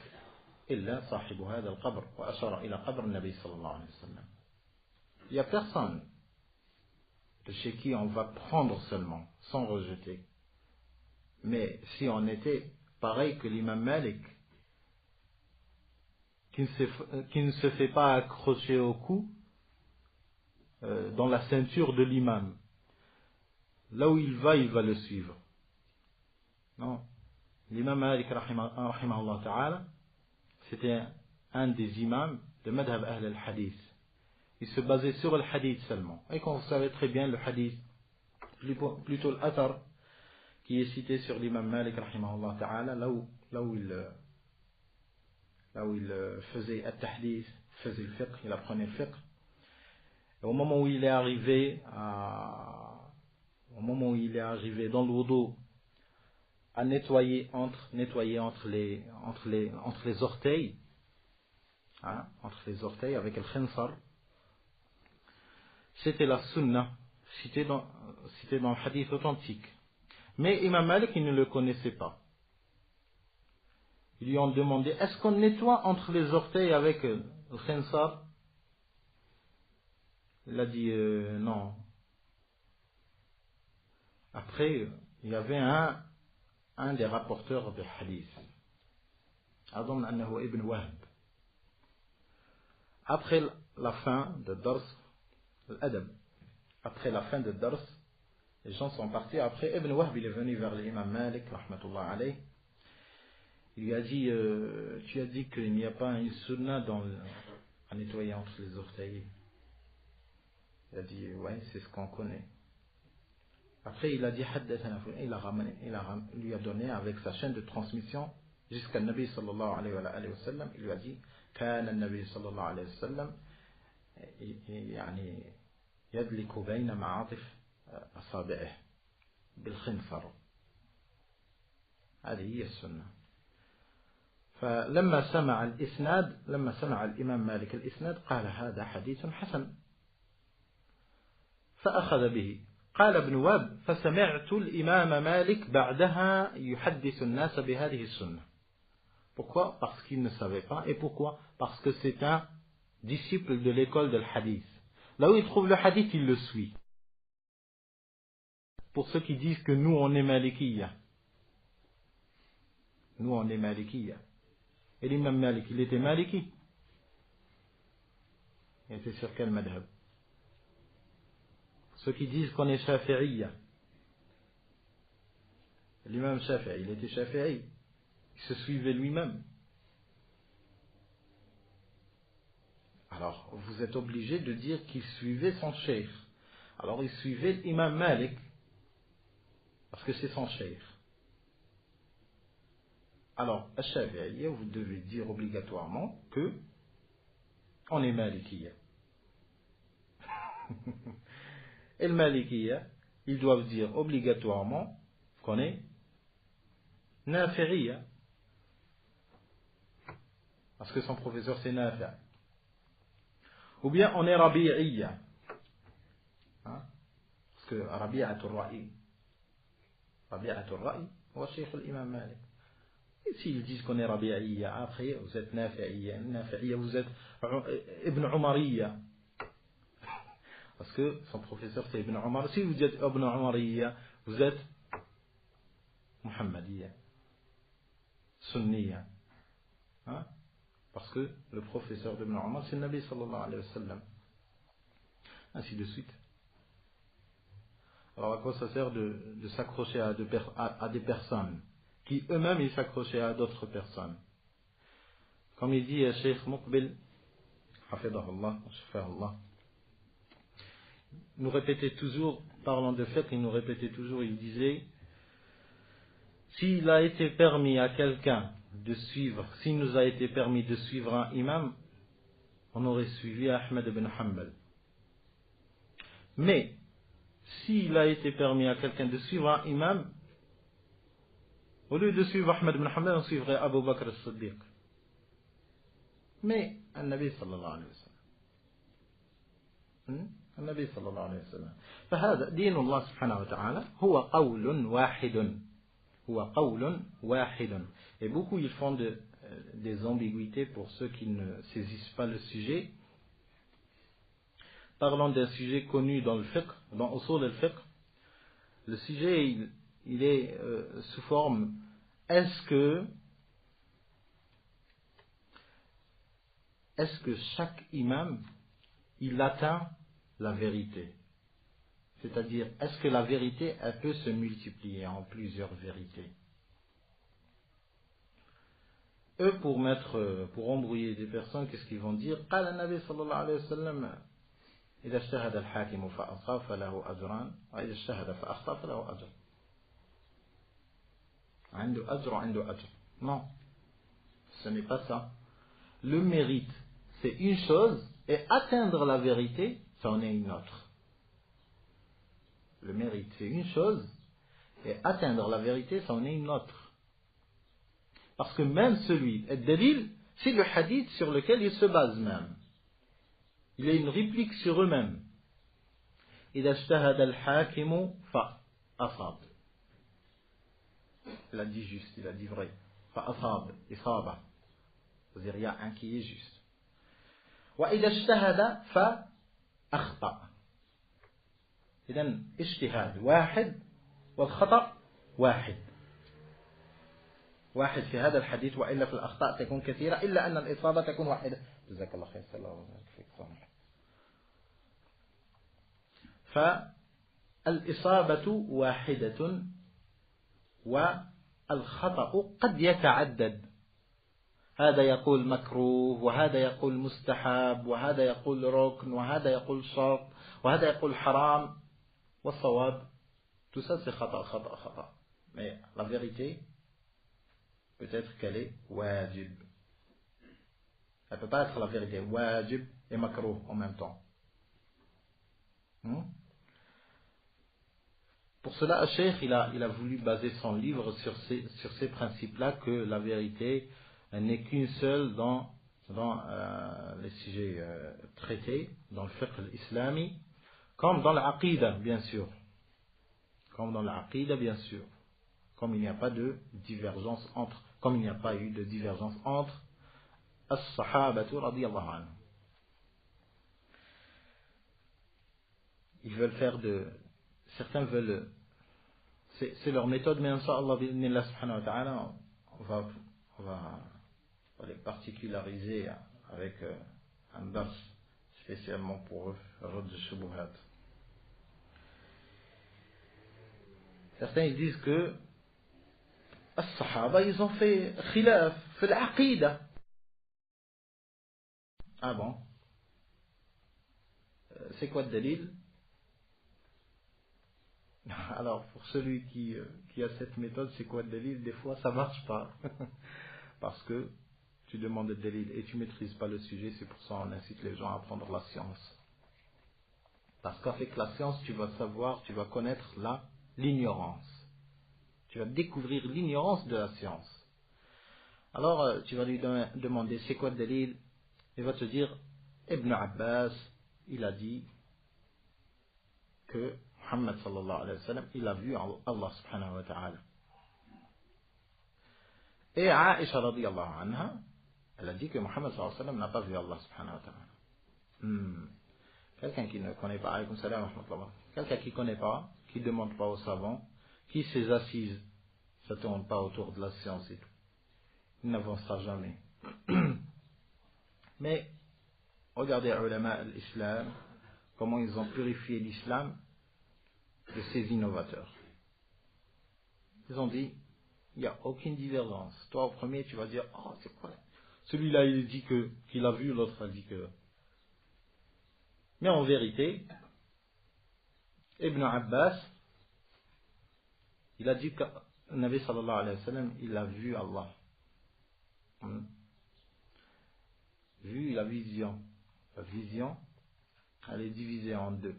إلا صاحب هذا القبر وأشار إلى قبر النبي صلى الله عليه وسلم. Il n'y a personne de chez qui on va prendre seulement, sans rejeter. Mais si on était pareil que l'imam Malik, qui ne se fait pas accrocher au cou dans la ceinture de l'imam, là où il va le suivre. Non. L'imam Malik, rahimahullah ta'ala, c'était un des imams de Madhab Ahl al-Hadith. Il se basait sur le hadith seulement. Et comme vous savez très bien, le hadith, plutôt l'athar, qui est cité sur l'imam Malik, rahimahullah ta'ala, là où il faisait al-tahdith, faisait le fiqh, il apprenait le fiqh. Et au moment où il est arrivé dans le wudu, à nettoyer entre les orteils, entre les orteils avec le khinsar, c'était la sunna citée dans le hadith authentique. Mais Imam Malik, il ne le connaissait pas. Ils lui ont demandé, est-ce qu'on nettoie entre les orteils avec le khinsar? Il a dit non. Après, il y avait un des rapporteurs de hadith, أظن أنه Ibn Wahb. Après la fin de Dars, l'Adab, après la fin de Dars, les gens sont partis. Après, Ibn Wahb, il est venu vers l'imam Malik, rahmatullah alayh. Il lui a dit, tu as dit qu'il n'y a pas une sunna à nettoyer entre les orteils. Il a dit, ouais, c'est ce qu'on connaît. Après, il a dit, il lui a donné avec sa chaîne de transmission jusqu'à Nabi sallallahu alayhi wa sallam. Il lui a dit, كان النبي صلى الله عليه وسلم يعني يدلك بين معاطف أصابعه بالخنصر. هذه هي السنة. فلما سمع الإسناد، لما سمع الإمام مالك الإسناد قال هذا حديث حسن، فأخذ به. قال ابن وهب فسمعت الإمام مالك بعدها يحدث الناس بهذه السنة. Pourquoi? Parce qu'il ne savait pas. Et pourquoi? Parce que c'est un disciple de l'école de hadith. Là où il trouve le hadith, il le suit. Pour ceux qui disent que nous on est Malikiya. Nous on est Malikiya. Et l'imam Malik, il était Maliki. Il était sur quel madhab? Ceux qui disent qu'on est Shafi'iyya. L'imam Shafi'i, il était Shafi'i. Il se suivait lui-même. Alors, vous êtes obligé de dire qu'il suivait son cheikh. Alors, il suivait l'imam Malik, parce que c'est son cheikh. Alors, à Shafi'iyya, vous devez dire obligatoirement que on est Malikiyya. Et le Malikiyya, ils doivent dire obligatoirement qu'on est Nafi'iyya. Parce que son professeur c'est Nafi'. Ou bien on est Rabi'iyya. Parce que Rabi'atul Ra'i. Rabi'atul Ra'i, c'est Cheikh l'imam Malik. Et s'ils disent qu'on est Rabi'iyya, après vous êtes Nafi'iyya, vous êtes Ibn Umariyya. Parce que son professeur c'est Ibn Umar. Si vous dites Ibn Umariyya, vous êtes Muhammadiyya, Sunniyya. Parce que le professeur d'Ibn Umar c'est le Nabi sallallahu alayhi wa sallam. Ainsi de suite. Alors à quoi ça sert de s'accrocher à des personnes qui eux-mêmes ils s'accrochaient à d'autres personnes? Comme il dit Cheikh Muqbil, hafidahullah, shafahullah, nous répétait toujours, parlant de fiqh, il nous répétait toujours, il disait, s'il a été permis à quelqu'un de suivre, s'il nous a été permis de suivre un imam, on aurait suivi Ahmed ibn Hanbal. Mais, s'il a été permis à quelqu'un de suivre un imam, au lieu de suivre Ahmed ibn Hanbal, on suivrait Abu Bakr as-Siddiq. Mais, النبي صلى الله عليه وسلم. النبي صلى الله عليه وسلم. فهذا دين الله سبحانه وتعالى هو قول واحد. هو قول واحد. Et beaucoup ils font des ambiguïtés pour ceux qui ne saisissent pas le sujet. Parlons d'un sujet connu dans le fiqh, dans usul al-fiqh. Le sujet il est sous forme est-ce que chaque imam il atteint la vérité? C'est-à-dire, est-ce que la vérité, elle peut se multiplier en plusieurs vérités? Eux, pour embrouiller des personnes, qu'est-ce qu'ils vont dire? قال النبي صلى الله عليه وسلم إذا اجتهد الحاكم فأصاب فله أجران وإذا اجتهد فأخطأ فله أجر. عنده أجر وعنده أجر. Non, ce n'est pas ça. Le mérite, c'est une chose, et atteindre la vérité, ça en est une autre. Le mérite, c'est une chose, et atteindre la vérité, ça en est une autre. Parce que même celui, ad-dalil, c'est le hadith sur lequel il se base même. Il a une réplique sur eux-mêmes. إذا اجتهد الحاكم فأصاب. Il a dit juste, il a dit vrai. فأصاب, إصابة. C'est-à-dire, il y a un qui est juste. وإذا اجتهد فأخطأ. إذن اجتهاد واحد والخطأ واحد. واحد في هذا الحديث وإلا في الأخطاء تكون كثيرة إلا أن الإصابة تكون واحدة. جزاك الله خير. صلى الله عليه وسلم. فالإصابة واحدة والخطأ قد يتعدد. هذا يقول مكروه وهذا يقول مستحب وهذا يقول ركن وهذا يقول شرط وهذا يقول حرام والصواب. Tout ça c'est khata, khata, khata. Mais la vérité peut-être qu'elle est wajib. Elle ne peut pas être la vérité wajib et makrouh en même temps. Pour cela, Cheikh, il a voulu baser son livre sur ces principes-là, que la vérité n'est qu'une seule dans les sujets traités, dans le fiqh islami, comme dans l'aqida, bien sûr. Comme dans l'aqida, bien sûr. Comme il n'y a pas de divergence entre, comme il n'y a pas eu de divergence entre as-sahabatu radiyallahu anhu. Ils veulent faire certains veulent, c'est leur méthode, mais incha'Allah, bi'idhnillah subhanahu wa ta'ala, on va les particulariser avec un dars spécialement pour eux, Radd al-Shubuhat. Certains ils disent que as-sahaba ils ont fait khilaf fi al-aqida. Ah bon? C'est quoi le dalil? Alors pour celui qui a cette méthode, c'est quoi le dalil? Des fois ça marche pas. Parce que tu demandes le dalil et tu maîtrises pas le sujet, c'est pour ça qu'on incite les gens à apprendre la science. Parce qu'avec la science, tu vas savoir, tu vas connaître l'ignorance. Tu vas découvrir l'ignorance de la science. Alors, tu vas lui demander, c'est quoi le dalil? Il va te dire, Ibn Abbas, il a dit que Muhammad sallallahu alayhi wa sallam, il a vu Allah subhanahu wa ta'ala. Et Aisha radiyallahu anha, elle a dit que Muhammad sallallahu alayhi wa sallam n'a pas vu Allah subhanahu wa ta'ala. Quelqu'un qui ne connaît pas, alaykoum salam wa rahmatullah, quelqu'un qui ne connaît pas, qui ne demande pas aux savants, qui ses assises ne se tourne pas autour de la science et tout, il n'avancera jamais. Mais regardez les ulama l'islam, comment ils ont purifié l'islam de ces innovateurs. Ils ont dit, il n'y a aucune divergence. Toi au premier tu vas dire, oh c'est quoi? Celui-là il dit qu'il a vu, l'autre a dit que... Mais en vérité, Ibn Abbas, il a dit que le Nabi sallallahu alayhi wa sallam, il a vu Allah. Vu la vision. La vision, elle est divisée en deux.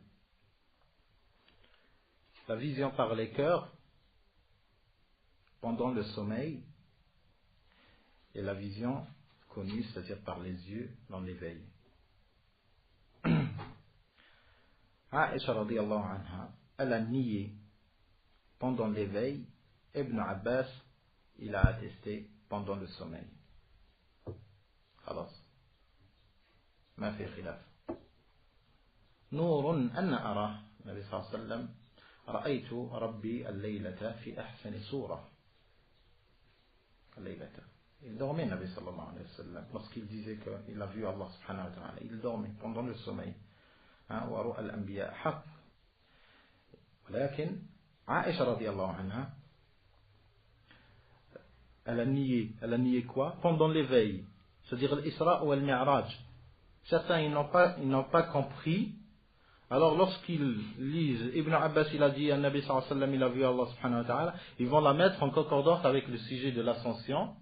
La vision par les cœurs, pendant le sommeil, et la vision connue, c'est-à-dire par les yeux, dans l'éveil. Aisha radiyallahu anha, elle a nié pendant l'éveil. Ibn Abbas, il a attesté pendant le sommeil. خلاص ما في خلاف. نور أنا أراه النبي صلى الله عليه وسلم رأيت ربي الليلة في أحسن صورة. الليلة. Il dormait, Nabi sallallahu alayhi wa sallam, lorsqu'il disait qu'il a vu Allah subhanahu wa ta'ala. Il dormait pendant le sommeil. ورؤى الأنبياء حق. ولكن عائشة رضي الله عنها, elle a nié quoi? Pendant l'éveil, c'est-à-dire l'Isra ou al-Mi'raj. Certains ils n'ont pas compris. Alors lorsqu'ils lisent Ibn Abbas il a dit à Nabi sallallahu alayhi wa sallam il a vu Allah subhanahu wa ta'ala, ils vont la mettre en concordance avec le sujet de l'ascension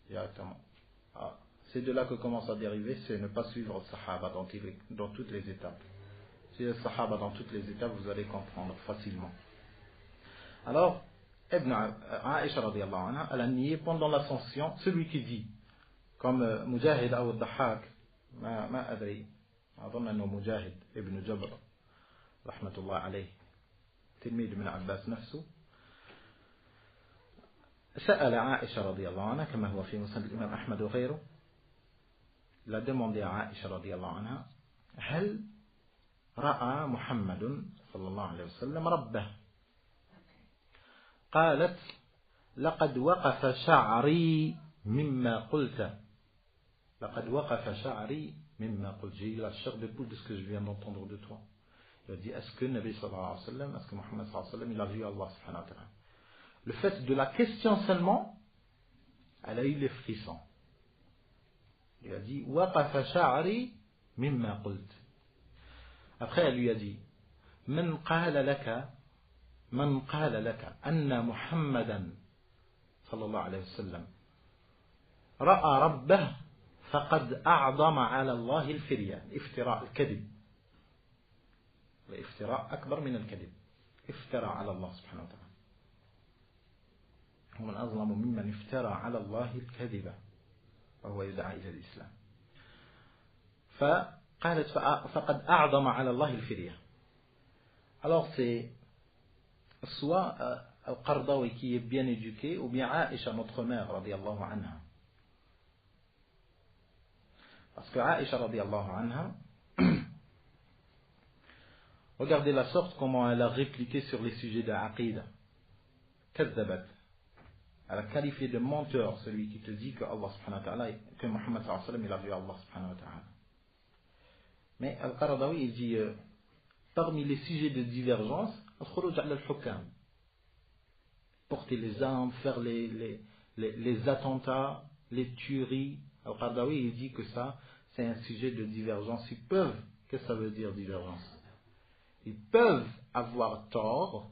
directement. C'est de là que commence à dériver, c'est ne pas suivre le Sahaba dans toutes les étapes. Si le Sahaba dans toutes les étapes, vous allez comprendre facilement. Alors, Aisha radiyallahu anha, elle a nié pendant l'ascension, celui qui dit, comme Mujahid ou Dahak, ma adri, أظن أنه مجاهد ابن جبر رحمة الله عليه تلميذ من عباس نفسه سأل عائشة رضي الله عنها كما هو في مسند الإمام أحمد وغيره. La demandé à Aisha radiyallahu anha, هل رأى محمد صلى الله عليه وسلم ربه؟ قالت لقد وقف شعري مما قلت. لقد وقف شعري مما قلت. J'ai eu la chair de poule de ce que je viens d'entendre de toi. Il a dit, est-ce que Nabi sallallahu alayhi wa sallam, est-ce que Muhammad sallallahu alayhi wa sallam, il a vu Allah subhanahu wa ta'ala? Le fait de la question seulement, elle a eu les frissons. Il a dit وقف شعري مما قلت. Après elle lui a dit من قال لك أن محمدا صلى الله عليه وسلم رأى ربه فقد أعظم على الله الفرية. افتراء الكذب، وافتراء أكبر من الكذب، افتراء على الله سبحانه وتعالى. ومن أظلم ممن افترى على الله الكذب وهو يدعى إلى الإسلام. فقالت فقد أعظم على الله الفرية. Alors c'est soit Al-Qardawi qui est bien éduqué, ou bien Aïcha, notre mère, radiallahu anha. Parce que Aïcha, radiallahu anha, regardez la sorte comment elle a répliqué sur les sujets de Aqidah. Kazzabat. Elle a qualifié de menteur celui qui te dit que Allah subhanahu wa ta'ala, que Muhammad sallallahu alayhi wa sallam, il a vu Allah subhanahu wa ta'ala. Mais Al-Qaradawi, il dit, parmi les sujets de divergence, al-khuruj ala al-hukam. Porter les armes, faire les attentats, les tueries. Al-Qaradawi, il dit que ça, c'est un sujet de divergence. Ils peuvent, qu'est-ce que ça veut dire divergence? Ils peuvent avoir tort,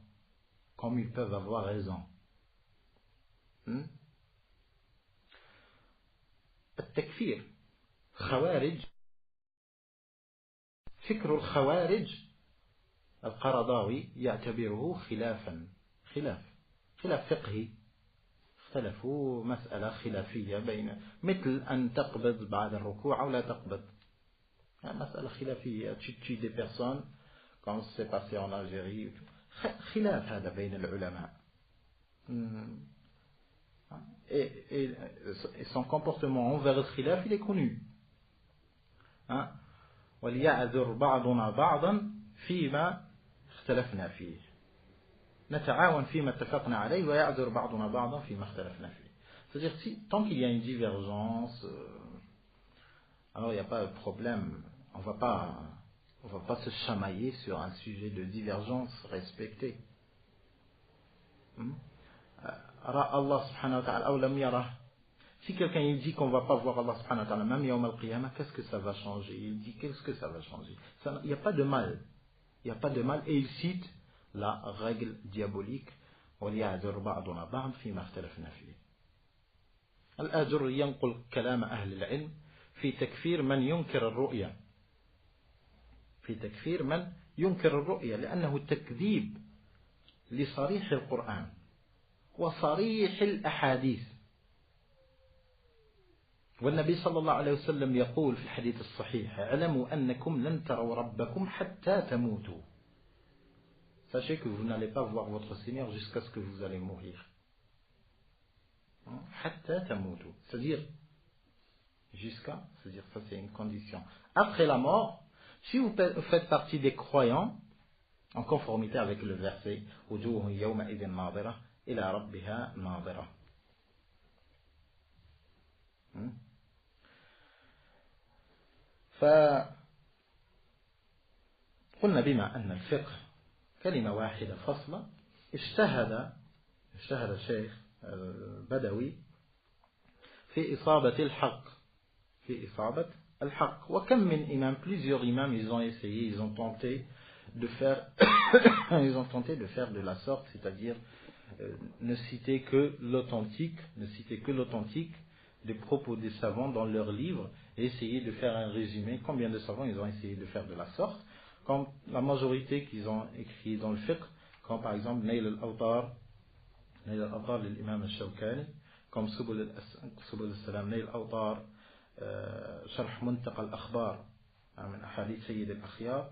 comme ils peuvent avoir raison. التكفير خوارج فكر الخوارج القرضاوي يعتبره خلاف فقهي. اختلفوا مسألة خلافية بين مثل أن تقبض بعد الركوع أو لا تقبض. مسألة خلافية تشي des personnes comme c'est passé en Algérie. خلاف هذا بين العلماء. Et son comportement envers le khilaf, il est connu. وَلْيَعْذُرْ بَعْضُنَا بَعْضًا فِيمَا اخْتَلَفْنَا فِيهِ نَتَعَاوَنْ فِيمَا اتَّفَقْنَا عَلَيْهِ وَيَعْذُرْ بَعْضُنَا بَعْضًا فِيمَا اخْتَلَفْنَا فِيهِ. C'est-à-dire, tant qu'il y a une divergence, alors il n'y a pas de problème. On ne va pas se chamailler sur un sujet de divergence respecté. Allah subhanahu wa ta'ala ou lam yarah. Si quelqu'un dit qu'on ne va pas voir Allah subhanahu wa ta'ala même yawm al-qiyamah, qu'est-ce que ça va changer? Il dit qu'est-ce que ça va changer? Il n'y a pas de mal. Il n'y a pas de mal. Et il cite la règle diabolique وَلْيَعْذُرْ بَعْضُنَا بَعْضًا فِيمَا اخْتَلَفْنَا فِيهِ. الآجر ينقل كلام أهل العلم في تكفير من ينكر الرؤية. في تكفير من ينكر الرؤية لأنه تكذيب لصريح القرآن وصريح الأحاديث. والنبي صلى الله عليه وسلم يقول في الحديث الصحيح اعلموا أنكم لن تروا ربكم حتى تموتوا. Sachez que vous n'allez pas voir votre Seigneur jusqu'à ce que vous allez mourir. حتى تموتوا. C'est-à-dire, c'est-à-dire ça c'est une condition. Après la mort, si vous faites partie des croyants, en conformité avec le verset وجوه يومئذ ناظرة إلى ربها ناظرة. فقلنا بما أن الفقه كلمة واحدة فصلة اجتهد الشيخ البدوي في إصابة الحق وكم من إمام plusieurs imams ils ont essayé, ils ont tenté de faire de la sorte, c'est-à-dire ne citer que l'authentique des propos des savants dans leurs livres et essayer de faire un résumé. Combien de savants ils ont essayé de faire de la sorte, comme la majorité qu'ils ont écrit dans le fiqh, comme par exemple Nail al-Awtar de l'imam al-Shawkani, comme Subul al-Salam, Nail al-Awtar, Sharh Muntaqa al-Akhbar من أحاديث سيد الأخيار.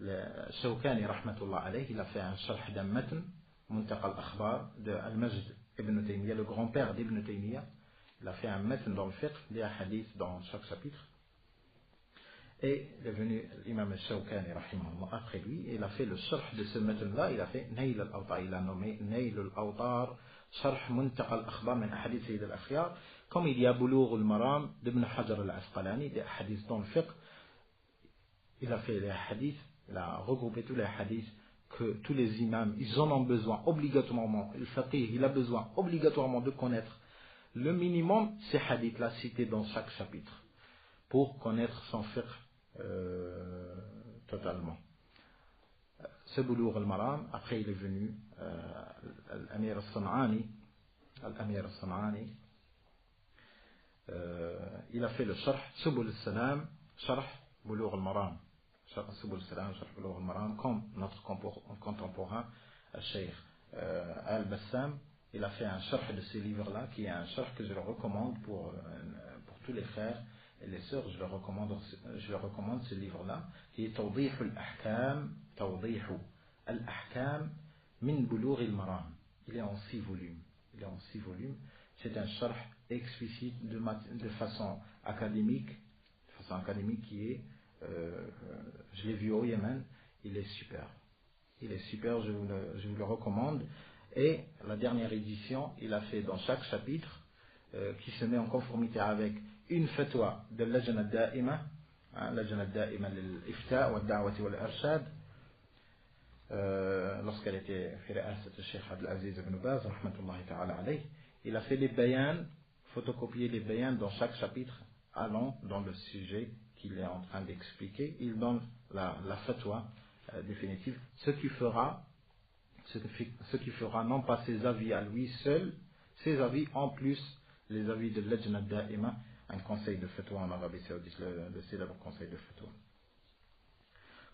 الشوكاني رحمة الله عليه, il a fait un sharh d'un matn Muntaqa al-Akhbar de Al-Majd ibn Taymiyyah, le grand-père d'Ibn Taymiyyah. Il a fait un matn dans le fiqh, des hadiths dans chaque chapitre. Et il est venu l'imam al-Shawkani rahimahullah après lui, et il a fait le sharh de ce matn-là, il a fait Nail al-Awtar, il a nommé Nail al-Awtar, Sharh Muntaqa al-Akhbar min Ahadith Sayyid al-Akhyar. Comme il y a Bulugh al-Maram d'Ibn Hajar al-Asqalani, des hadiths dans le fiqh, il a fait les hadiths, il a regroupé tous les hadiths que tous les imams, ils en ont besoin obligatoirement. Le faqih, il a besoin obligatoirement de connaître le minimum ces hadiths-là cités dans chaque chapitre pour connaître son fiqh totalement. Ce Bulugh al-Maram, après il est venu al-Amir al-San'ani il a fait le Sharh Subul al-Salam, Sharh Bulugh al-Maram. Sharh Subul al-Salam, Sharh Bulugh al-Maram, comme notre contemporain, Cheikh Al-Bassam, il a fait un Sharh de ces livres-là, qui est un Sharh que je le recommande pour tous les frères et les sœurs. Je le recommande ce livre-là, qui est Tawdih al-Ahkam, Tawdih al-Ahkam min Bulugh al-Maram. Il est en 6 volumes. C'est un Sharh explicite de façon académique, qui est, je l'ai vu au Yémen, il est super, je vous le recommande. Et la dernière édition, il a fait dans chaque chapitre, qui se met en conformité avec une fatwa de Lajna Da'ima, Lajna Da'ima l'Ifta' wa Da'wati wal Irshad, lorsqu'elle était في رئاسة الشيخ عبد العزيز بن باز رحمة الله تعالى عليه. Il a fait les bayans, photocopier les bayans dans chaque chapitre allant dans le sujet qu'il est en train d'expliquer. Il donne la fatwa définitive, ce qui fera non pas ses avis à lui seul, ses avis en plus les avis de Lajna Da'ima, un conseil de fatwa en Arabie Saoudite, le célèbre conseil de fatwa.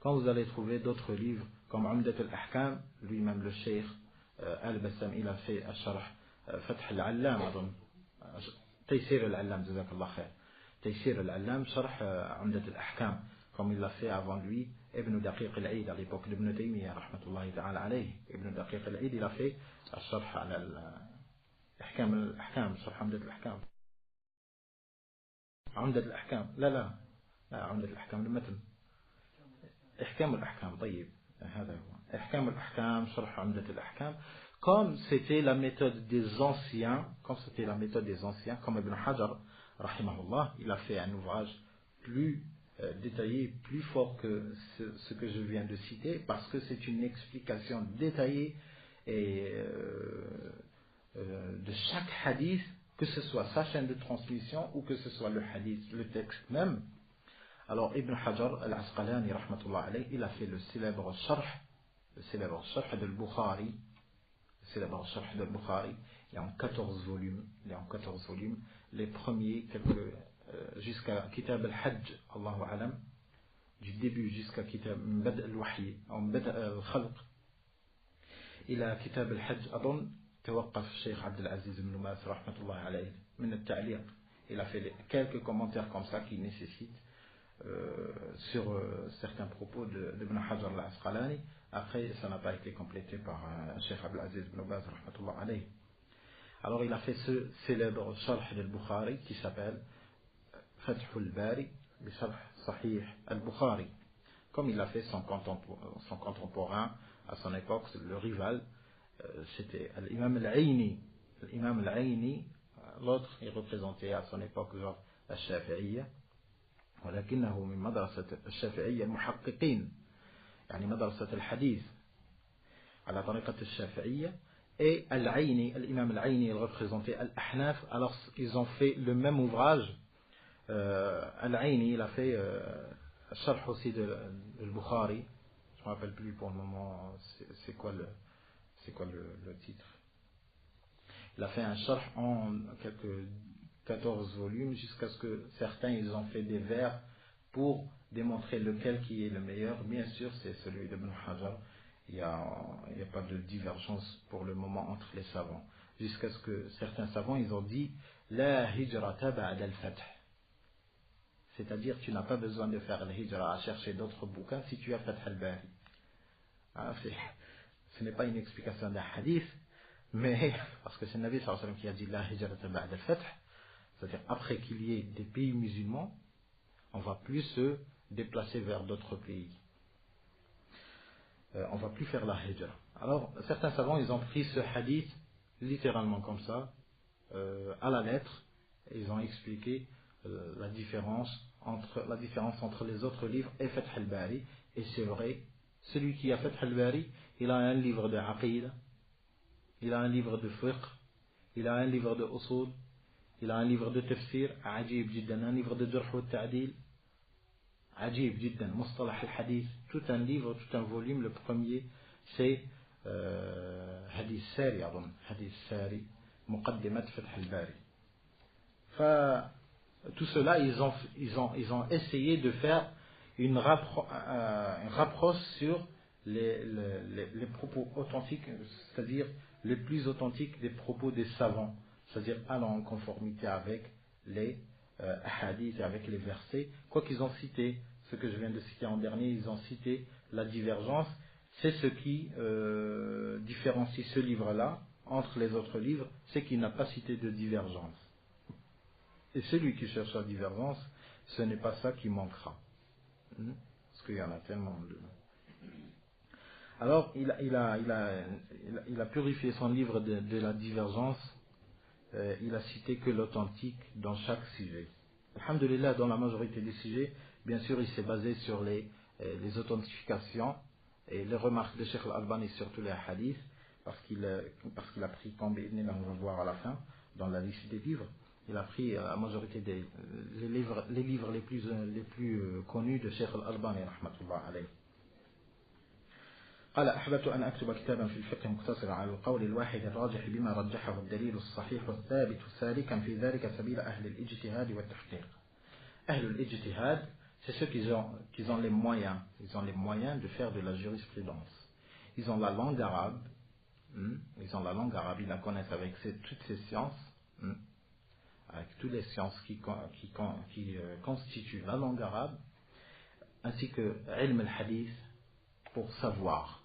Quand vous allez trouver d'autres livres comme Umdat al-Ahkam, lui-même le Cheikh Al-Bassam, il a fait Sharh Fath al-Allam, Taysir al-Allam, jazakallah khair. Taysir al-Allam, Sharh Umdat al-Ahkam, comme il l'a fait avant lui Ibn Daqiq al-Eid à l'époque d'Ibn Taymiyyah, rahmatullahi ta'ala alayhi. Ibn Daqiq al-Eid, il a fait Sharh al-Ahkam al-Ahkam, Sharh Umdat al-Ahkam. عمدة الأحكام لا عمدة الأحكام المتن إحكام الأحكام طيب هذا هو إحكام الأحكام شرح عمدة الأحكام comme c'était la méthode des anciens comme Ibn Hajar rahimahullah, il a fait un ouvrage plus détaillé, plus fort que ce que je viens de citer, parce que c'est une explication détaillée et de chaque hadith, que ce soit sa chaîne de transmission ou que ce soit le hadith, le texte même. Alors Ibn Hajar al-Asqalani rahmatullah alayhi, il a fait le célèbre sharh de Bukhari. Il est en 14 volumes. Les premiers, jusqu'à Kitab al-Hajj, Allahu alam, du début jusqu'à Kitab Mbad al-Wahy, Mbad al-Khalq. Il a Kitab al-Hajj, Adon, توقف الشيخ عبد العزيز بن باز رحمة الله عليه من التعليق. Il a fait quelques commentaires comme ça qui nécessitent sur certains propos d'Ibn Hajar al-Asqalani. Après, ça n'a pas été complété par Cheikh Abdel Aziz ibn Baz rahmatullah alayhi. Alors il a fait ce célèbre Sharh al-Bukhari qui s'appelle Fath al-Bari bi Sharh Sahih al-Bukhari, comme il a fait son contemporain à son époque, le rival, c'était l'imam al-Aini. L'imam al-Aini, l'autre, il représentait à son époque genre al-Shafi'iyya, ولكنه من مدرسة الشافعية المحققين، يعني مدرسة الحديث على طريقة الشافعية. Et Al-Aini, l'imam Al-Aini, il représentait Al-Ahnaf. Alors ils ont fait le même ouvrage. Al-Aini, il a fait Sharh aussi de Bukhari. Je ne me rappelle plus pour le moment c'est quoi le titre. Il a fait un Sharh en quelques 14 volumes, jusqu'à ce que certains ils ont fait des vers pour démontrer lequel qui est le meilleur. Bien sûr, c'est celui d'Ibn Hajar. Il n'y a pas de divergence pour le moment entre les savants. Jusqu'à ce que certains savants, ils ont dit La hijrata ba'da al-fath. C'est-à-dire, tu n'as pas besoin de faire la hijra à chercher d'autres bouquins si tu as Fath al-Bari. Ce n'est pas une explication d'un hadith, mais parce que c'est le Nabi sallallahu alayhi wa sallam qui a dit La hijrata ba'da al-fath. C'est-à-dire, après qu'il y ait des pays musulmans, on ne va plus se déplacer vers d'autres pays. On ne va plus faire la hijra. Alors, certains savants, ils ont pris ce hadith littéralement comme ça, à la lettre, et ils ont expliqué la différence entre les autres livres et Fath al-Bari. Et c'est vrai, celui qui a Fath al-Bari, il a un livre de aqida, il a un livre de fiqh, il a un livre de usul, il a un livre de tafsir, ajib jiddan, un livre de jarh wa ta'dil, ajib jiddan, mustalah al-hadith, tout un livre, tout un volume. Le premier, c'est Hadith Sari, Hadith Sari, Muqaddimat Fath al-Bari. tout cela, ils ont essayé de faire une rapproche sur les propos authentiques, c'est-à-dire les plus authentiques des propos des savants, c'est-à-dire allant en conformité avec les hadiths, avec les versets. Quoi qu'ils ont cité, ce que je viens de citer en dernier, ils ont cité la divergence. C'est ce qui différencie ce livre-là entre les autres livres, c'est qu'il n'a pas cité de divergence. Et celui qui cherche la divergence, ce n'est pas ça qui manquera. Parce qu'il y en a tellement de... Alors, il a purifié son livre de la divergence. Il a cité que l'authentique dans chaque sujet. Alhamdulillah, dans la majorité des sujets, bien sûr, il s'est basé sur les authentifications et les remarques de Cheikh Al-Albani sur tous les hadiths, parce qu'il a pris, comme on va voir à la fin, dans la liste des livres, il a pris la majorité des les livres les plus connus de Cheikh Al-Albani, rahmatullah alayhi. قال أحببت أن أكتب كتابا في الفقه مقتصرا على القول الواحد الراجح بما رجحه الدليل الصحيح والثابت سالكا في ذلك سبيل أهل الاجتهاد والتحقيق. أهل الاجتهاد, c'est ceux qui ont les moyens, de faire de la jurisprudence. Ils ont la langue arabe, ils la connaissent avec toutes ces sciences, avec toutes les sciences qui constituent la langue arabe, ainsi que ilm al-hadith pour savoir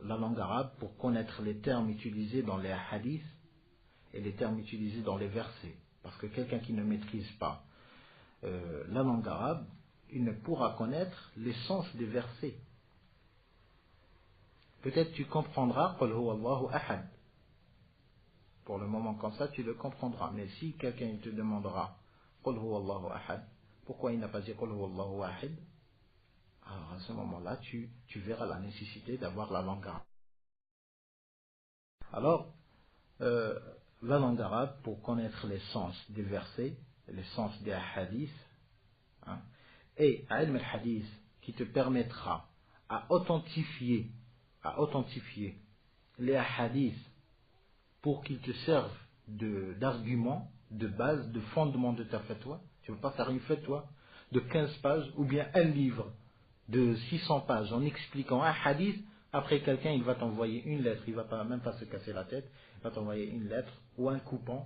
la langue arabe, pour connaître les termes utilisés dans les hadiths et les termes utilisés dans les versets. Parce que quelqu'un qui ne maîtrise pas la langue arabe, il ne pourra connaître les sens des versets. Peut-être tu comprendras Qul huwa Allahu ahad. Pour le moment comme ça, tu le comprendras. Mais si quelqu'un te demandera Qul huwa Allahu ahad, pourquoi il n'a pas dit Qul huwa Allahu ahad? Alors à ce moment-là, tu verras la nécessité d'avoir la langue arabe. Alors, la langue arabe, pour connaître les sens des versets, les sens des hadiths, et ilm al-hadith, qui te permettra à authentifier les hadiths pour qu'ils te servent d'argument, de base, de fondement de ta fatwa. Tu ne veux pas faire une fatwa de 15 pages ou bien un livre de 600 pages en expliquant un hadith. Après, quelqu'un, il va t'envoyer une lettre, il ne va même pas se casser la tête, il va t'envoyer une lettre ou un coupon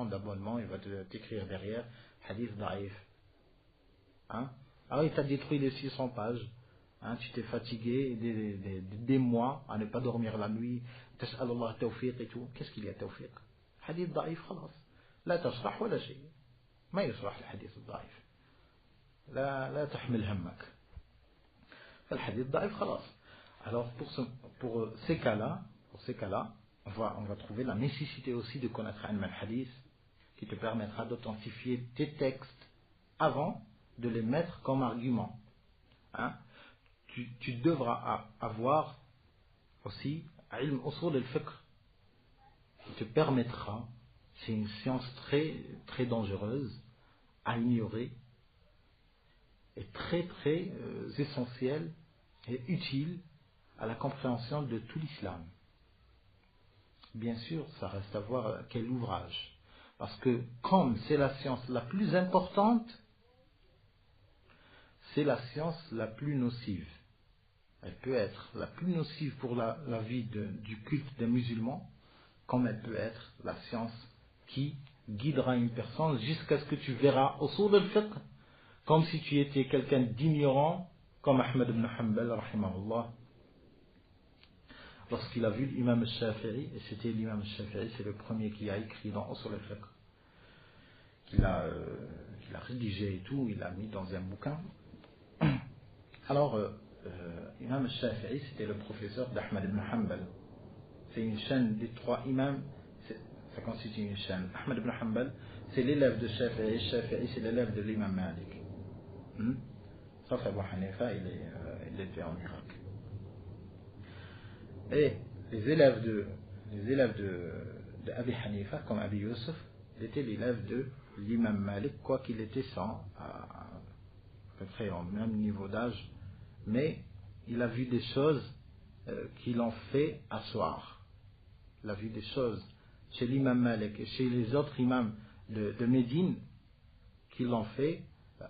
d'abonnement, il va t'écrire derrière hadith da'if. Alors il t'a détruit les 600 pages, tu t'es fatigué des mois à ne pas dormir la nuit, tas'al Allah tawfiq et tout. Qu'est-ce qu'il y a tawfiq? Hadith da'if, khalas. La tasrah wala shay. Ma yasrah le hadith da'if. لا تحمل همك. فالحديث ضعيف خلاص. Alors pour ces cas-là, on va trouver la nécessité aussi de connaître un hadith qui te permettra d'authentifier tes textes avant de les mettre comme argument. Tu devras avoir aussi ilm usul al-fiqh qui te permettra, c'est une science très très dangereuse à ignorer, est très très essentiel et utile à la compréhension de tout l'islam. Bien sûr, ça reste à voir quel ouvrage. Parce que comme c'est la science la plus importante, c'est la science la plus nocive. Elle peut être la plus nocive pour la vie du culte des musulmans, comme elle peut être la science qui guidera une personne jusqu'à ce que tu verras usul al-fiqh, comme si tu étais quelqu'un d'ignorant, comme Ahmed ibn Hanbal, rahimahullah, lorsqu'il a vu l'imam al-Shafi'i, et c'était l'imam al-Shafi'i, c'est le premier qui a écrit dans Usul al-Fiqh, qu'il a rédigé et tout, il a mis dans un bouquin. Alors, l'imam al-Shafi'i, c'était le professeur d'Ahmed ibn Hanbal. C'est une chaîne des trois imams, ça constitue une chaîne. Ahmed ibn Hanbal, c'est l'élève de Shafi'i, Shafi'i, c'est l'élève de l'imam Malik. Sauf Abu Hanifa, il était en Irak. Et les élèves de Abi Hanifa, comme Abi Yusuf, il était l'élève de l'imam Malik, quoi qu'il était à peu près au même niveau d'âge, mais il a vu des choses qui l'ont fait asseoir. Il a vu des choses chez l'imam Malik et chez les autres imams de Médine qui l'ont fait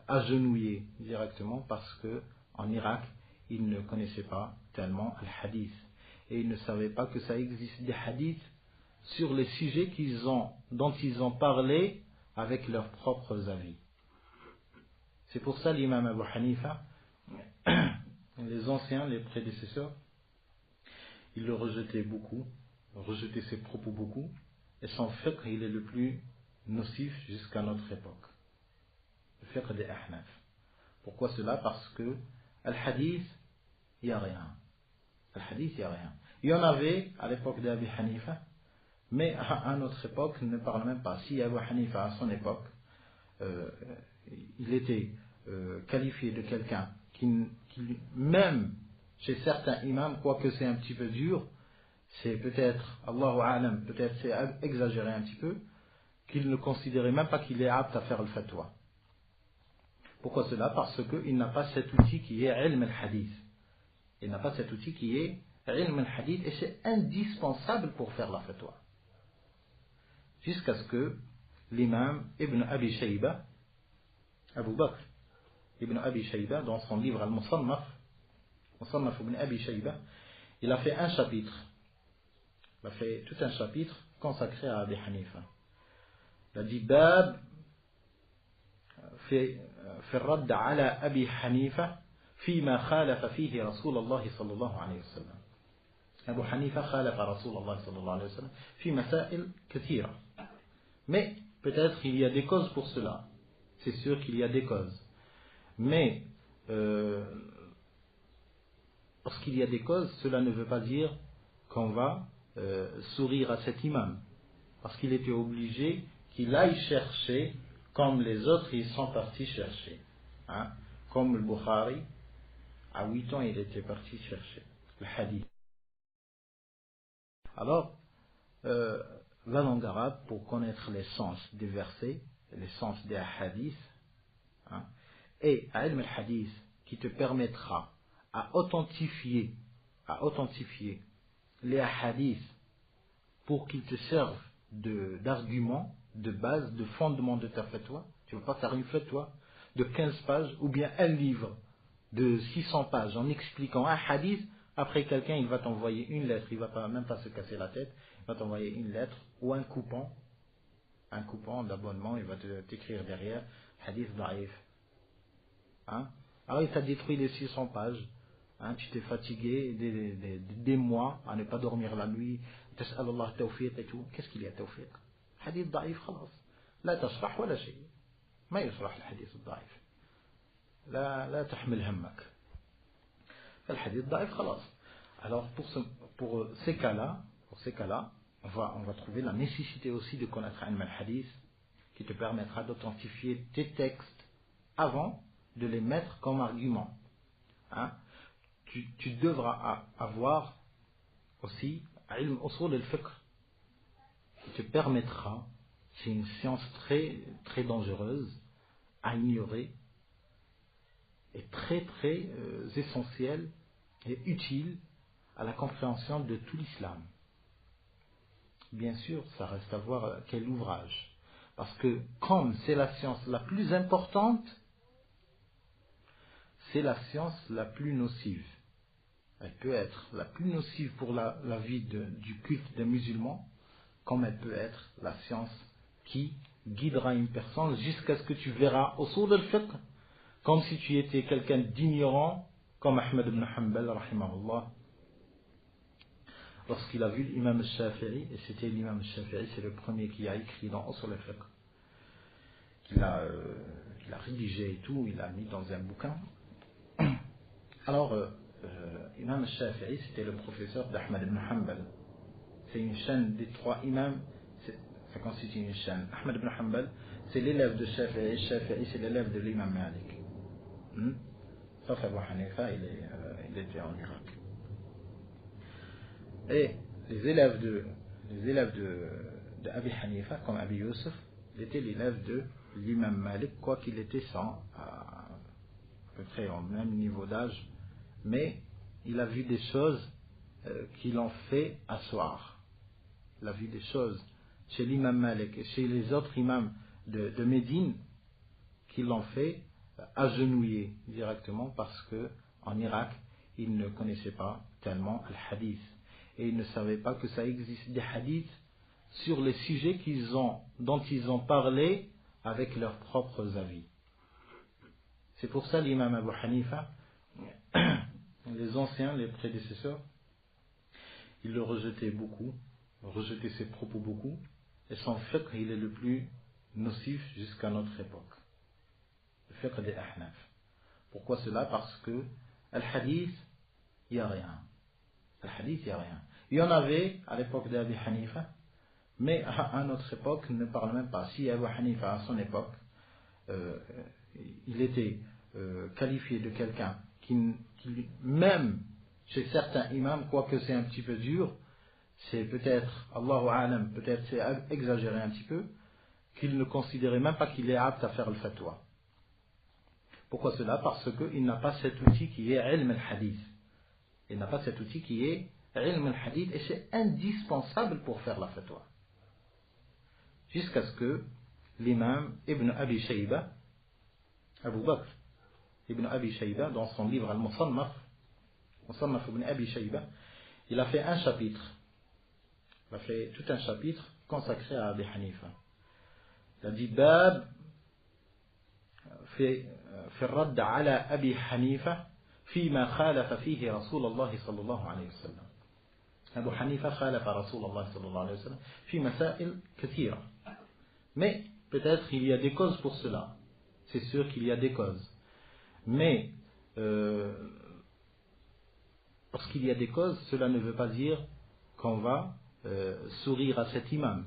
agenouiller directement parce que en Irak, ils ne connaissaient pas tellement le hadith. Et ils ne savaient pas que ça existe des hadiths sur les sujets dont ils ont parlé avec leurs propres avis. C'est pour ça l'imam Abu Hanifa, les anciens, les prédécesseurs, ils le rejetaient beaucoup, rejetaient ses propos beaucoup, et son fiqh, il est le plus nocif jusqu'à notre époque. Le fiqh des Ahnaf. Pourquoi cela? Parce que al-hadith, il n'y a rien. Al-hadith, il n'y a rien. Il y en avait à l'époque d'Abi Hanifa, mais à notre époque, ne parle même pas. Si Abu Hanifa, à son époque, il était qualifié de quelqu'un qui, même chez certains imams, quoique c'est un petit peu dur, c'est peut-être, Allahu A'lam, peut-être c'est exagéré un petit peu, qu'il ne considérait même pas qu'il est apte à faire le fatwa. Pourquoi cela? Parce qu'il n'a pas cet outil qui est ilm al-hadith. Il n'a pas cet outil qui est ilm al-hadith, et c'est indispensable pour faire la fatwa. Jusqu'à ce que l'imam Ibn Abi Shayba, Abu Bakr Ibn Abi Shayba, dans son livre Al-Musannaf, Musannaf Ibn Abi Shayba, il a fait un chapitre. Il a fait tout un chapitre consacré à Abi Hanifa. Il a dit Bab في الرد على أبي حنيفة فيما خالف فيه رسول الله صلى الله عليه وسلم. أبو حنيفة خالف رسول الله صلى الله عليه وسلم في مسائل كثيرة. Mais peut-être il y a des causes pour cela. C'est sûr qu'il y a des causes. Mais lorsqu'il y a des causes, cela ne veut pas dire qu'on va sourire à cet imam. Parce qu'il était obligé qu'il aille chercher comme les autres ils sont partis chercher. Hein? Comme le Bukhari, à 8 ans il était parti chercher le hadith. Alors, la langue arabe, pour connaître les sens des versets, les sens des hadiths, hein, et ilm al-hadith qui te permettra à authentifier les hadiths pour qu'ils te servent d'argument, de base, de fondement de ta fatwa. Tu ne veux pas faire une fatwa de 15 pages ou bien un livre de 600 pages en expliquant un hadith. Après, quelqu'un il va t'envoyer une lettre, il ne va même pas se casser la tête, il va t'envoyer une lettre ou un coupon d'abonnement, il va t'écrire derrière hadith da'if. Hein? Alors il t'a détruit les 600 pages. Hein, tu t'es fatigué des mois à ne pas dormir la nuit. تسأل الله التوفيق et tout. Qu'est-ce qu'il y a توفيق? حديث ضعيف خلاص. لا تصلح ولا شيء. ما يصلح الحديث الضعيف. لا تحمل همك. الحديث ضعيف خلاص. Alors pour ces cas-là, on va trouver la nécessité aussi de connaître un hadith qui te permettra d'authentifier tes textes avant de les mettre comme argument. Hein? Tu devras avoir aussi ilm usul al-fiqh qui te permettra, c'est une science très très dangereuse à ignorer et très très essentielle et utile à la compréhension de tout l'islam. Bien sûr, ça reste à voir quel ouvrage, parce que comme c'est la science la plus importante, c'est la science la plus nocive. Elle peut être la plus nocive pour la vie du culte des musulmans, comme elle peut être la science qui guidera une personne jusqu'à ce que tu verras au sourd al-fiqh, comme si tu étais quelqu'un d'ignorant, comme Ahmed ibn Hanbal, rahimahullah, lorsqu'il a vu l'imam al-Shafi'i, et c'était l'imam al-Shafi'i, c'est le premier qui a écrit dans Usul al-Fiqh, qu'il a rédigé et tout, il l'a mis dans un bouquin. Alors, Imam al-Shafi'i, c'était le professeur d'Ahmed ibn Hanbal. C'est une chaîne des trois imams, ça constitue une chaîne. Ahmed ibn Hanbal, c'est l'élève de Shafi'i, Shafi'i, c'est l'élève de l'imam Malik. Sauf Abu Hanifa, il était en Irak. Et les élèves de Abi Hanifa, comme Abi Yusuf, il était l'élève de l'imam Malik, quoi qu'il était à peu près au même niveau d'âge, mais il a vu des choses qui l'ont fait asseoir. Il a vu des choses chez l'imam Malik et chez les autres imams de Médine qui l'ont fait agenouiller directement parce que en Irak, ils ne connaissaient pas tellement le hadith. Et ils ne savaient pas que ça existe des hadiths sur les sujets dont ils ont parlé avec leurs propres avis. C'est pour ça l'imam Abu Hanifa, les anciens, les prédécesseurs, ils le rejetaient beaucoup, rejetaient ses propos beaucoup, et son fiqh, il est le plus nocif jusqu'à notre époque. Le fiqh des Ahnaf. Pourquoi cela? Parce que al-hadith, il n'y a rien. Al-hadith, il n'y a rien. Il y en avait à l'époque d'Abi Hanifa, mais à notre époque, ne parle même pas. Si Abu Hanifa, à son époque, il était qualifié de quelqu'un qui, même chez certains imams, quoique c'est un petit peu dur, c'est peut-être, Allahu A'lam, peut-être c'est exagéré un petit peu, qu'il ne considérait même pas qu'il est apte à faire le fatwa. Pourquoi cela? Parce qu'il n'a pas cet outil qui est ilm al-hadith. Il n'a pas cet outil qui est ilm al-hadith, et c'est indispensable pour faire la fatwa. Jusqu'à ce que l'imam Ibn Abi Shayba, Abu Bakr Ibn Abi Shayba, dans son livre Al-Musannaf, Musannaf Ibn Abi Shayba, il a fait un chapitre. Il a fait tout un chapitre consacré à Abi Hanifa. Il a dit Bab في الرد على أبي حنيفة فيما خالف فيه رسول الله صلى الله عليه وسلم. أبو حنيفة خالف رسول الله صلى الله عليه وسلم في مسائل كثيرة. Mais peut-être il y a des causes pour cela. C'est sûr qu'il y a des causes. Mais parce qu'il y a des causes, cela ne veut pas dire qu'on va sourire à cet imam.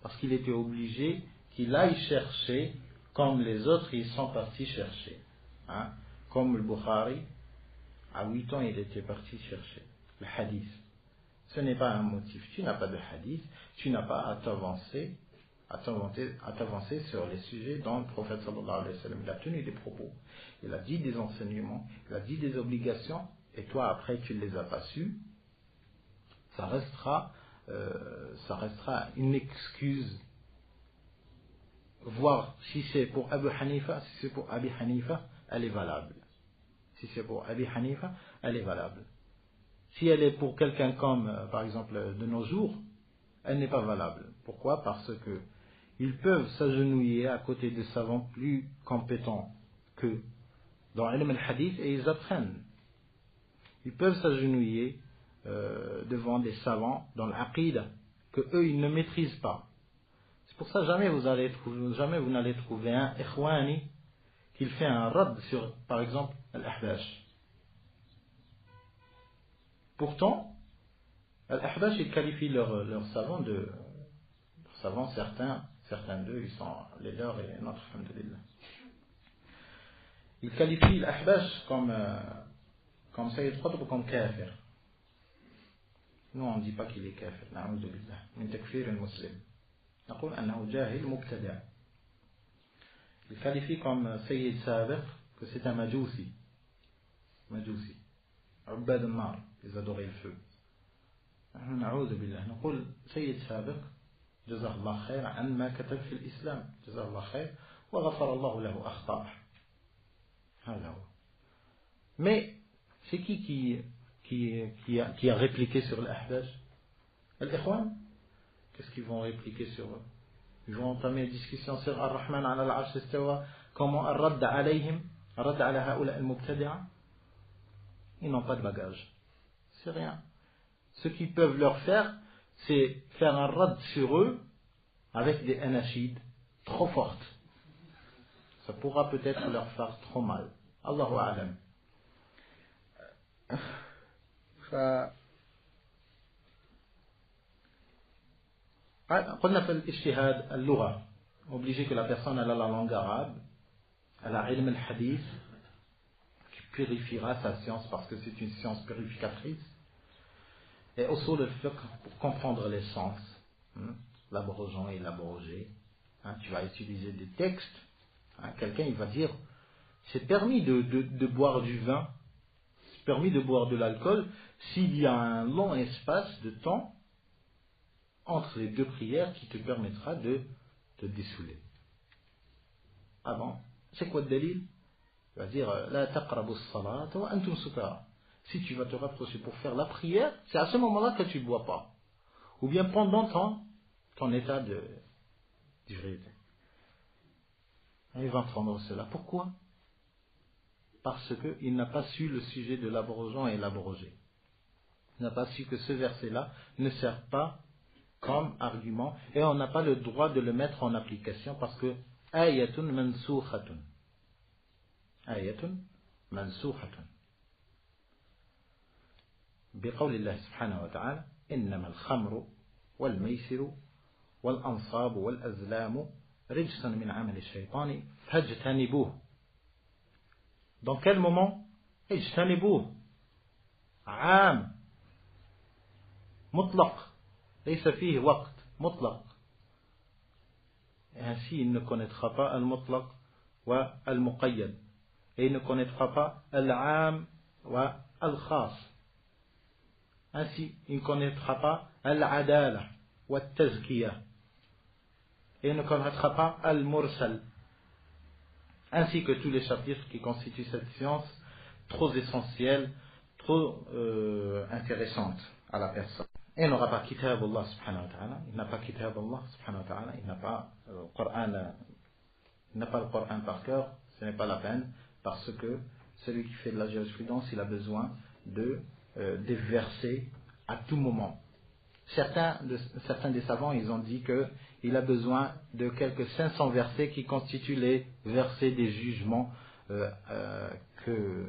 Parce qu'il était obligé qu'il aille chercher comme les autres ils sont partis chercher. Hein? Comme le Bukhari, à 8 ans il était parti chercher le hadith. Ce n'est pas un motif. Tu n'as pas de hadith, tu n'as pas à t'avancer sur les sujets dont le prophète sallallahu alayhi wa sallam il a tenu des propos. Il a dit des enseignements, il a dit des obligations, et toi après tu ne les as pas su. Ça restera une excuse. Voir si c'est pour Abu Hanifa, si c'est pour Abi Hanifa, elle est valable. Si c'est pour Abi Hanifa, elle est valable. Si elle est pour quelqu'un comme, par exemple, de nos jours, elle n'est pas valable. Pourquoi? Parce que ils peuvent s'agenouiller à côté de savants plus compétents qu'eux dans l'ilm al-hadith et ils apprennent. Ils peuvent s'agenouiller devant des savants dans l'aqidah que eux ils ne maîtrisent pas. C'est pour ça jamais vous n'allez trouver un ikhwani qui fait un rad sur, par exemple, al-Ahbash. Pourtant, al-Ahbash ils qualifient leurs savants certains d'eux, ils sont les leurs et notre alhamdulillah. Ils qualifient l'Ahbash comme Sayyid Qutb, comme kafir. Nous on ne dit pas qu'il est kafir, na'oudhu billah, min takfir al-muslim. نقول أنه جاهل مبتدع. Il qualifie comme Sayyid Sabiq que c'est un majousi. عباد النار, ils adoraient le feu. نعوذ بالله. نقول سيد سابق جزاه الله خير عن ما كتب في الإسلام, جزاه الله خير وغفر الله له أخطاءه. هذا هو. Mais c'est qui a répliqué sur l'Ahbaj? Al-Ikhwan. Qu'est-ce qu'ils vont répliquer sur eux? Ils vont entamer une discussion sur Ar-Rahman ala al-Arsh istawa, comment ar-radd alayhim, ar-radd ala haoula al-mubtadi'a. Ils n'ont pas de bagage. C'est rien. Ce qu'ils peuvent leur faire, c'est faire un radd sur eux avec des anashids trop fortes. Ça pourra peut-être leur faire trop mal. Allahu a'lam. قلنا في الاجتهاد اللغة, obligé que la personne elle a la langue arabe, elle a ilm al-hadith qui purifiera sa science parce que c'est une science purificatrice, et usul al-fiqh pour comprendre les sens, l'abrogeant et l'abrogé. Tu vas utiliser des textes, quelqu'un il va dire c'est permis de boire du vin, c'est permis de boire de l'alcool s'il y a un long espace de temps entre les deux prières qui te permettra de te dessouler. Ah bon? C'est quoi le dalil? Il va dire la taqrabu as-salata wa antum sukara. Si tu vas te rapprocher pour faire la prière, c'est à ce moment-là que tu ne bois pas. Ou bien pendant ton état d'ivresse. Il va entendre cela. Pourquoi? Parce qu'il n'a pas su le sujet de l'abrogeant et l'abrogé. Il n'a pas su que ce verset-là ne sert pas comme argument et on n'a pas le droit de le mettre en application parce que ayatun mansukhatun. Ayatun mansukhatun. بقول الله سبحانه وتعالى إنما الخمر والميسر والأنصاب والأزلام رجس من عمل الشيطان فاجتنبوه. Dans quel moment? اجتنبوه عام مطلق ليس فيه وقت مطلق. Et ainsi il ne connaîtra pas al-mutlaq wa al-muqayyad et il ne connaîtra pas al-aam wa al-khas. Ainsi il ne connaîtra pas al-adala wa al-tazkiyah et il ne connaîtra pas al-mursal, ainsi que tous les chapitres qui constituent cette science trop essentielle, trop intéressante à la personne. Et il n'aura pas kitab Allah subhanahu wa ta'ala, il n'a pas kitab Allah subhanahu wa ta'ala, il n'a pas le Coran par cœur, ce n'est pas la peine, parce que celui qui fait de la jurisprudence, il a besoin des versets à tout moment. Certains des savants, ils ont dit qu'il a besoin de quelques 500 versets qui constituent les versets des jugements que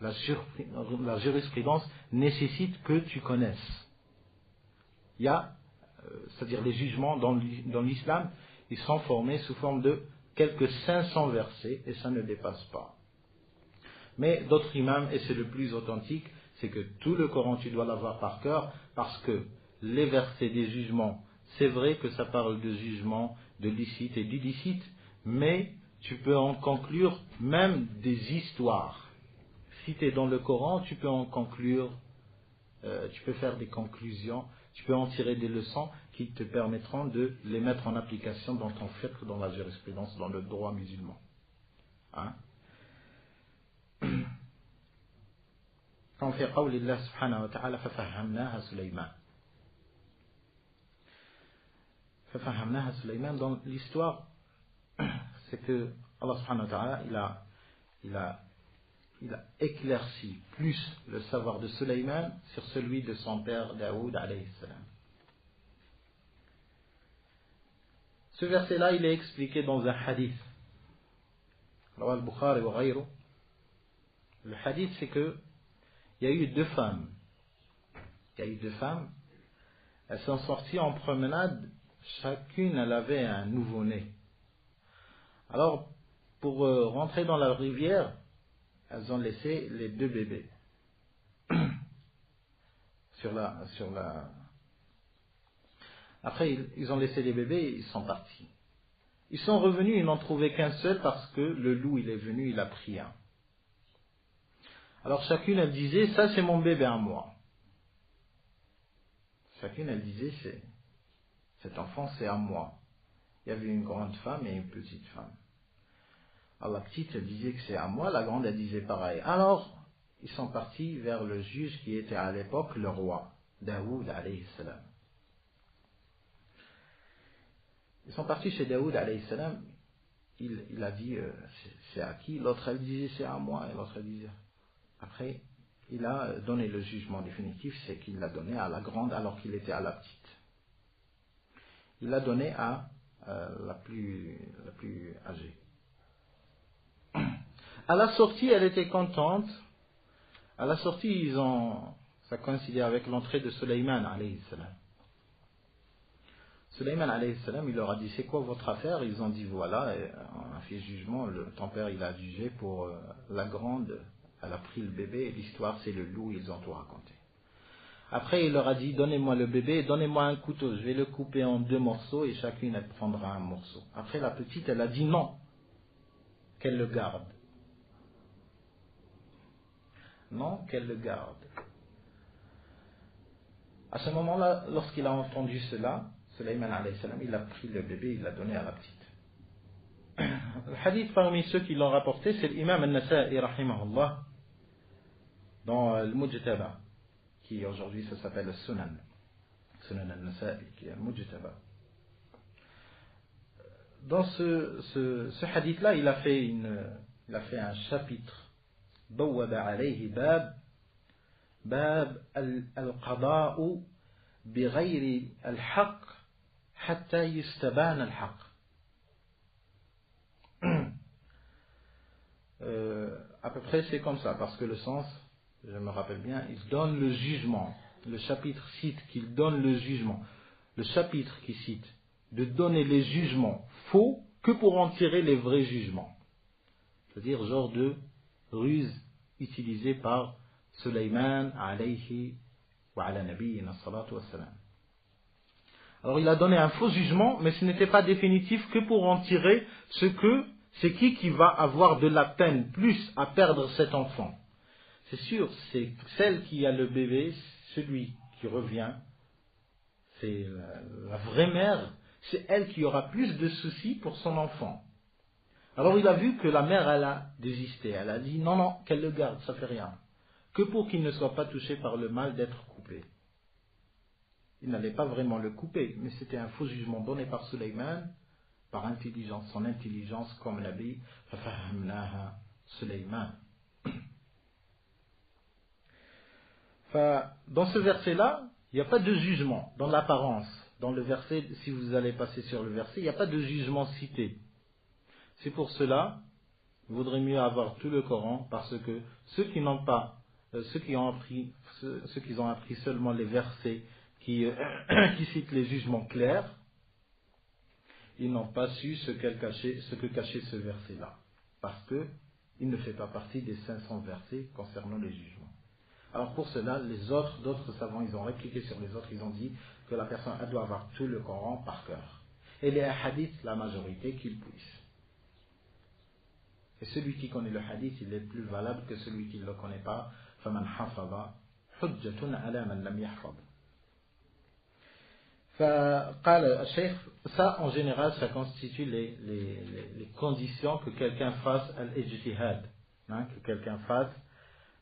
la jurisprudence nécessite que tu connaisses. Il y a, c'est-à-dire les jugements dans l'islam, ils sont formés sous forme de quelques 500 versets et ça ne dépasse pas. Mais d'autres imams, et c'est le plus authentique, c'est que tout le Coran tu dois l'avoir par cœur parce que les versets des jugements, c'est vrai que ça parle de jugements, de licite et d'illicite, mais tu peux en conclure même des histoires. Si tu es dans le Coran, tu peux en conclure, tu peux faire des conclusions, tu peux en tirer des leçons qui te permettront de les mettre en application dans ton fiqh, dans la jurisprudence, dans le droit musulman. Hein? Quand on fait qawlillah subhanahu wa ta'ala fafahamnaha Sulaiman. Fafahamnaha Sulaiman, dans l'histoire, c'est que Allah subhanahu wa ta'ala, il a éclairci plus le savoir de Sulaiman sur celui de son père Daoud alayhi salam. Ce verset-là, il est expliqué dans un hadith. Rawah al-Bukhari wa ghayru. Le hadith, c'est que il y a eu deux femmes. Elles sont sorties en promenade. Chacune, elle avait un nouveau-né. Alors, pour rentrer dans la rivière, elles ont laissé les deux bébés Après, ils ont laissé les bébés et ils sont partis. Ils sont revenus, ils n'ont trouvé qu'un seul parce que le loup, il est venu, il a pris un. Alors chacune, elle disait, ça c'est mon bébé à moi. Chacune, elle disait, cet enfant c'est à moi. Il y avait une grande femme et une petite femme. Alors la petite, elle disait que c'est à moi, la grande, elle disait pareil. Alors, ils sont partis vers le juge qui était à l'époque le roi, Daoud alayhi salam. Ils sont partis chez Daoud alayhi salam, il a dit, c'est à qui? L'autre, elle disait, c'est à moi, et l'autre, elle disait... Après, il a donné le jugement définitif, c'est qu'il l'a donné à la grande alors qu'il était à la petite. Il l'a donné à la plus âgée. À la sortie, elle était contente. À la sortie, ça coïncidait avec l'entrée de Sulaiman alayhi salam. Sulaiman alayhi salam, il leur a dit, c'est quoi votre affaire? Ils ont dit, voilà, on a fait jugement, ton père il a jugé pour la grande. Elle a pris le bébé et l'histoire c'est le loup, ils ont tout raconté. Après il leur a dit, donnez-moi le bébé, donnez-moi un couteau, je vais le couper en 2 morceaux et chacune elle prendra un morceau. Après la petite elle a dit non, qu'elle le garde. Non, qu'elle le garde. À ce moment-là, lorsqu'il a entendu cela, Sulaiman alayhi salam, il a pris le bébé, il l'a donné à la petite. Le hadith parmi ceux qui l'ont rapporté, c'est l'imam al-Nasa'i, rahimahullah, dans le Mujtaba, qui aujourd'hui ça s'appelle le Sunan. Sunan al-Nasa'i, qui est le Mujtaba. Dans ce hadith-là, il a fait un chapitre. Bawwaba alayhi bab al-qada'u bighayri al-haqq hatta yustaban al-haqq. À peu près c'est comme ça, parce que le sens, je me rappelle bien, il donne le jugement. Le chapitre cite qu'il donne le jugement. Le chapitre qui cite de donner les jugements faux que pour en tirer les vrais jugements. C'est-à-dire genre de ruse utilisée par Sulayman alayhi wa ala nabiyyina salatu wassalam. Alors il a donné un faux jugement, mais ce n'était pas définitif que pour en tirer c'est qui va avoir de la peine plus à perdre cet enfant. C'est sûr, c'est celle qui a le bébé, celui qui revient, c'est la vraie mère, c'est elle qui aura plus de soucis pour son enfant. Alors il a vu que la mère, elle a désisté, elle a dit non, qu'elle le garde, ça fait rien. Que pour qu'il ne soit pas touché par le mal d'être coupé. Il n'allait pas vraiment le couper, mais c'était un faux jugement donné par Sulayman, par intelligence, son intelligence comme Nabi, فَفَهَمْنَاهَا Sulayman. Dans ce verset-là, il n'y a pas de jugement dans l'apparence. Dans le verset, si vous allez passer sur le verset, il n'y a pas de jugement cité. C'est pour cela, il vaudrait mieux avoir tout le Coran, parce que ceux qui ont appris seulement les versets qui citent les jugements clairs, ils n'ont pas su ce que cachait ce verset-là. Parce qu'il ne fait pas partie des 500 versets concernant les jugements. Alors pour cela, d'autres savants, ils ont répliqué sur les autres, ils ont dit que la personne elle doit avoir tout le Coran par cœur. Et les hadiths, la majorité, qu'ils puissent. Et celui qui connaît le hadith, il est plus valable que celui qui ne le connaît pas. فَمَنْ حَفَظَ حُجَّةٌ عَلَى مَنْ لَمْ يَحْفَظ. فقال الشيخ, ça en général, ça constitue les conditions que quelqu'un fasse al-ijtihad. Que quelqu'un fasse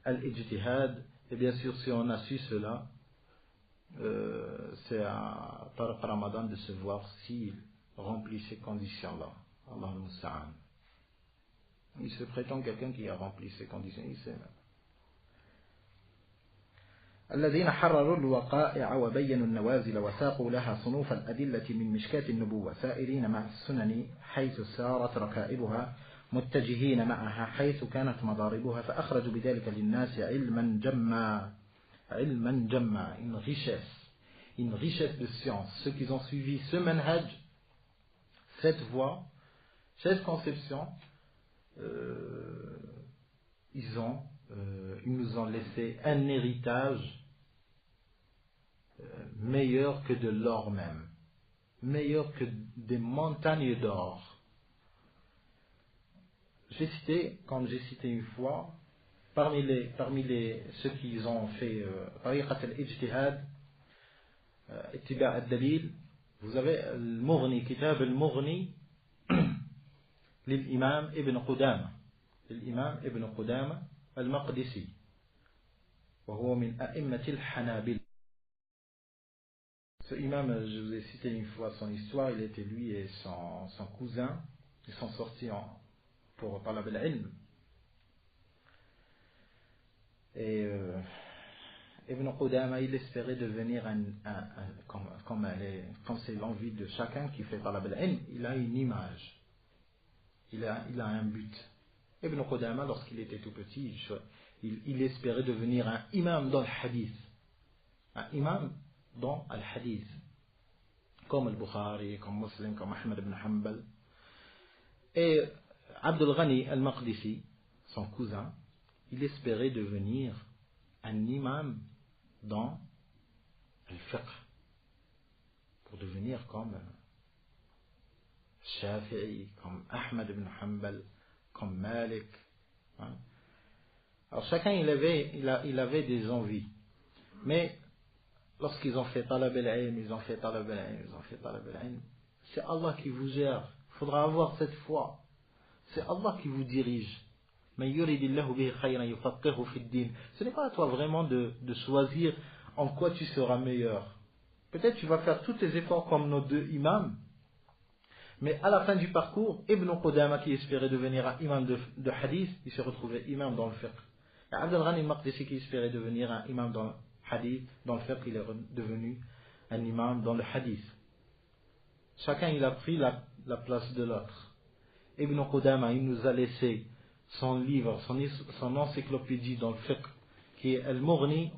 al-ijtihad. Et bien sûr, si on a su cela, c'est à Tariq Ramadan de se voir s'il remplit ces conditions-là. Allah al-Musta'an. Il se prétend quelqu'un qui a rempli ces conditions. Il sait même. الذين حرروا الوقائع وبينوا النوازل وساقوا لها صنوف الأدلة من مشكاة النبوة سائرين مع السنن حيث سارت ركائبها متجهين معها حيث كانت مضاربها فأخرجوا بذلك للناس علما جما une richesse de science. Ceux qui ont suivi ce manhaj, cette voie, cette conception, ils nous ont laissé un héritage meilleur que de l'or même, meilleur que des montagnes d'or. J'ai cité, comme j'ai cité une fois, parmi ceux qui ont fait tariqat al-ijtihad, ittiba' al-dalil, vous avez al-Mughni, kitab al-Mughni l'imam Ibn Qudama, l'imam Ibn Qudama al-Maqdisi, وهو من أئمة الحنابلة. Ce imam, je vous ai cité une fois son histoire, il était lui et son cousin, ils sont sortis pour talab al-ilm. Et Ibn Qudama, il espérait devenir comme c'est l'envie de chacun qui fait talab al-ilm, il a une image, il a un but. Ibn Qudama, lorsqu'il était tout petit, il espérait devenir un imam dans le hadith. Un imam dans le hadith. Comme al-Bukhari, comme Muslim, comme Ahmad ibn Hanbal. Et Abdul Ghani al-Maqdisi, son cousin, il espérait devenir un imam dans le fiqh. Pour devenir comme Shafi'i, comme Ahmad ibn Hanbal, comme Malik. Alors chacun il avait des envies. Mais lorsqu'ils ont fait talab al-ilm, c'est Allah qui vous gère. Il faudra avoir cette foi. C'est Allah qui vous dirige. Ce n'est pas à toi vraiment de choisir en quoi tu seras meilleur. Peut-être tu vas faire tous tes efforts comme nos deux imams, mais à la fin du parcours, Ibn Qudama qui espérait devenir un imam de hadith, il s'est retrouvé imam dans le fiqh. Et Abd al-Ghani al-Maqdisi qui espérait devenir un imam dans le hadith, dans le fiqh, il est devenu un imam dans le hadith. Chacun il a pris la place de l'autre. Ibn Qudama il nous a laissé son livre, son encyclopédie dans le fiqh, qui est Al-Mughni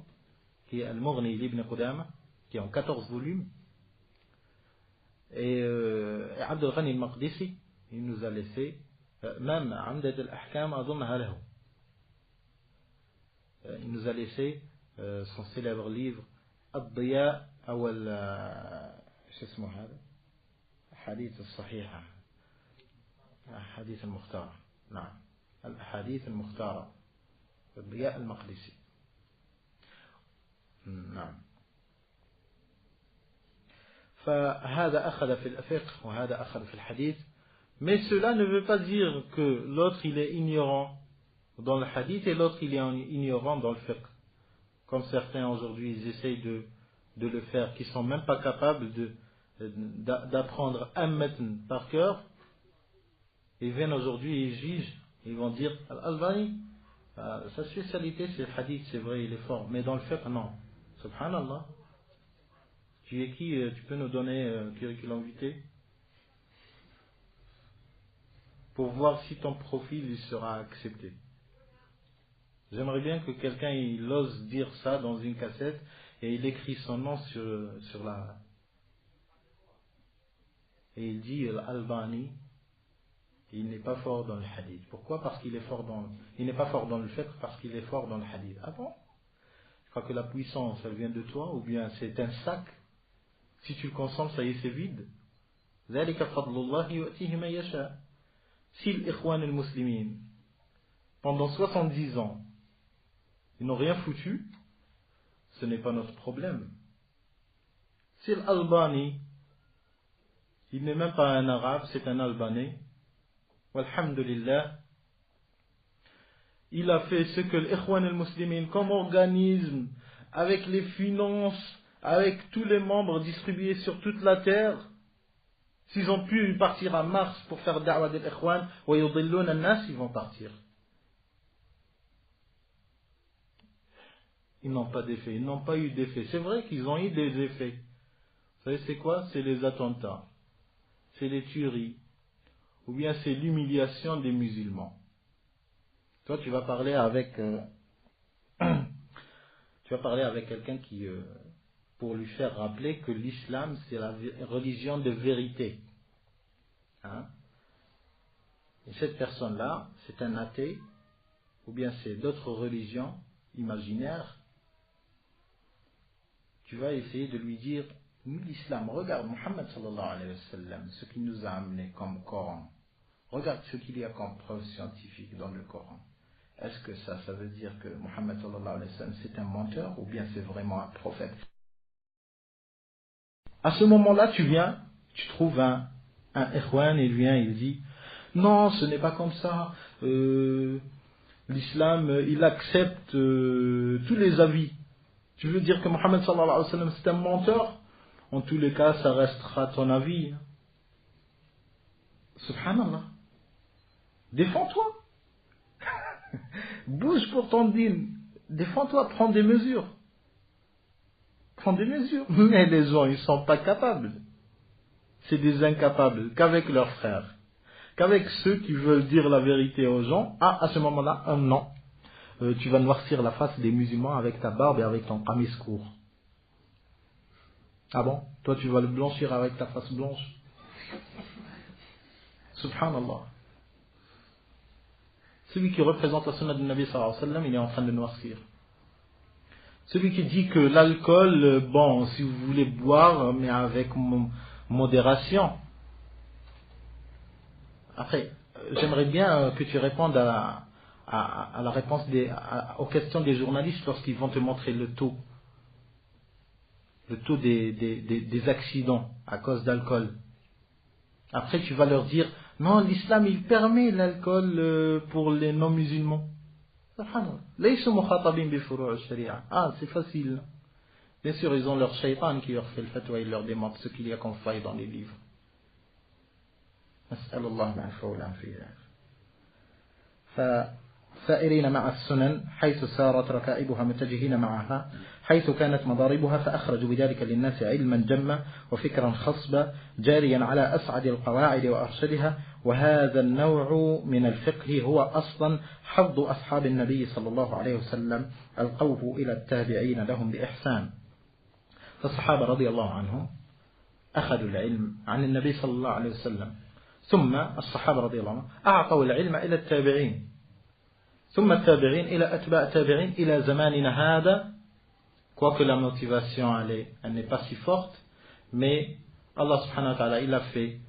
d'Ibn Qudama, qui est en 14 volumes. Et Abd al-Ghani al-Maqdisi, il nous a laissé même Amdad al-Ahkam adunnaha lahu. Il nous a laissé son célèbre livre Ad-Diya ou شو اسمه هذا الحديث الصحيحة الحديث المختار نعم الأحاديث المختارة الضياء المقدسي نعم. فهذا أخذ في الفقه وهذا أخذ في الحديث. Mais cela ne veut pas dire que l'autre il est ignorant dans le hadith et l'autre il est ignorant dans le fiqh. Comme certains aujourd'hui ils essayent de le faire, qui sont même pas capables d'apprendre un matn par cœur. Ils viennent aujourd'hui et ils jugent. Ils vont dire Al-Albani, sa spécialité c'est le hadith, c'est vrai, il est fort. Mais dans le fiqh, non. Subhanallah. Tu es qui? Tu peux nous donner curriculum vitae pour voir si ton profil il sera accepté. J'aimerais bien que quelqu'un il ose dire ça dans une cassette et il écrit son nom sur la... Et il dit Al-Albani, il n'est pas fort dans le hadith. Pourquoi? Parce qu'il est fort dans... Il n'est pas fort dans le fiqh parce qu'il est fort dans le hadith. Ah bon? Je crois que la puissance, elle vient de toi, ou bien c'est un sac. Si tu le consommes, ça y est, c'est vide. ذلك فضل الله يؤتيه من يشاء. Si l'Ikhwan al-Muslimin, pendant 70 ans, ils n'ont rien foutu, ce n'est pas notre problème. Si l'Albani, il n'est même pas un arabe, c'est un Albanais, walhamdulillah, il a fait ce que l'Ikhwan al-Muslimin, comme organisme, avec les finances, avec tous les membres distribués sur toute la terre, s'ils ont pu partir à Mars pour faire da'wah d'Ikhwan, wa yudillun an-nas, ils vont partir. Ils n'ont pas d'effet, ils n'ont pas eu d'effet. C'est vrai qu'ils ont eu des effets. Vous savez c'est quoi? C'est les attentats, c'est les tueries, ou bien c'est l'humiliation des musulmans. Toi tu vas parler avec quelqu'un qui pour lui faire rappeler que l'islam c'est la religion de vérité. Hein? Et cette personne-là, c'est un athée, ou bien c'est d'autres religions imaginaires. Tu vas essayer de lui dire, l'islam, regarde Muhammad sallallahu alayhi wa sallam, ce qu'il nous a amené comme Coran. Regarde ce qu'il y a comme preuve scientifique dans le Coran. Est-ce que ça veut dire que Muhammad sallallahu alayhi wa sallam c'est un menteur ou bien c'est vraiment un prophète? À ce moment-là, tu trouves un Ikhwan, il vient, il dit, non, ce n'est pas comme ça. L'islam, il accepte tous les avis. Tu veux dire que Muhammad sallallahu alayhi wa sallam c'est un menteur? En tous les cas, ça restera ton avis. Subhanallah. Défends-toi. Bouge pour ton dîn. Défends-toi, prends des mesures. Prends des mesures. Mais les gens, ils ne sont pas capables. C'est des incapables, qu'avec leurs frères. Qu'avec ceux qui veulent dire la vérité aux gens. Ah, à ce moment-là, non. Tu vas noircir la face des musulmans avec ta barbe et avec ton qamis court. Ah bon? Toi, tu vas le blanchir avec ta face blanche? Subhanallah. Celui qui représente la sunna du Nabi sallallahu alayhi wa sallam, il est en train de noircir. Celui qui dit que l'alcool, bon, si vous voulez boire, mais avec modération. Après, j'aimerais bien que tu répondes à la réponse aux questions des journalistes lorsqu'ils vont te montrer le taux des accidents à cause d'alcool. Après, tu vas leur dire, Non, l'islam, il permet l'alcool pour les non-musulmans. Ah, c'est facile. Bien sûr, ils ont leur shaitan qui leur fait le fatwa, il leur démontre ce qu'il y a comme faille dans les livres. نسأل الله العفو والعافية. فسائرين مع السنن حيث سارت ركائبها متجهين معها حيث كانت مضاربها فأخرجوا بذلك للناس علما جما وفكرا خصبا جاريا على أسعد القواعد وأرشدها. وهذا النوع من الفقه هو أصلا حظ أصحاب النبي صلى الله عليه وسلم ألقوه إلى التابعين لهم بإحسان. فالصحابة رضي الله عنهم أخذوا العلم عن النبي صلى الله عليه وسلم، ثم الصحابة رضي الله عنهم أعطوا العلم إلى التابعين، ثم التابعين إلى أتباع التابعين إلى زماننا هذا. Quoique la motivation elle n'est pas si forte, mais Allah subhanahu wa ta'ala il a fait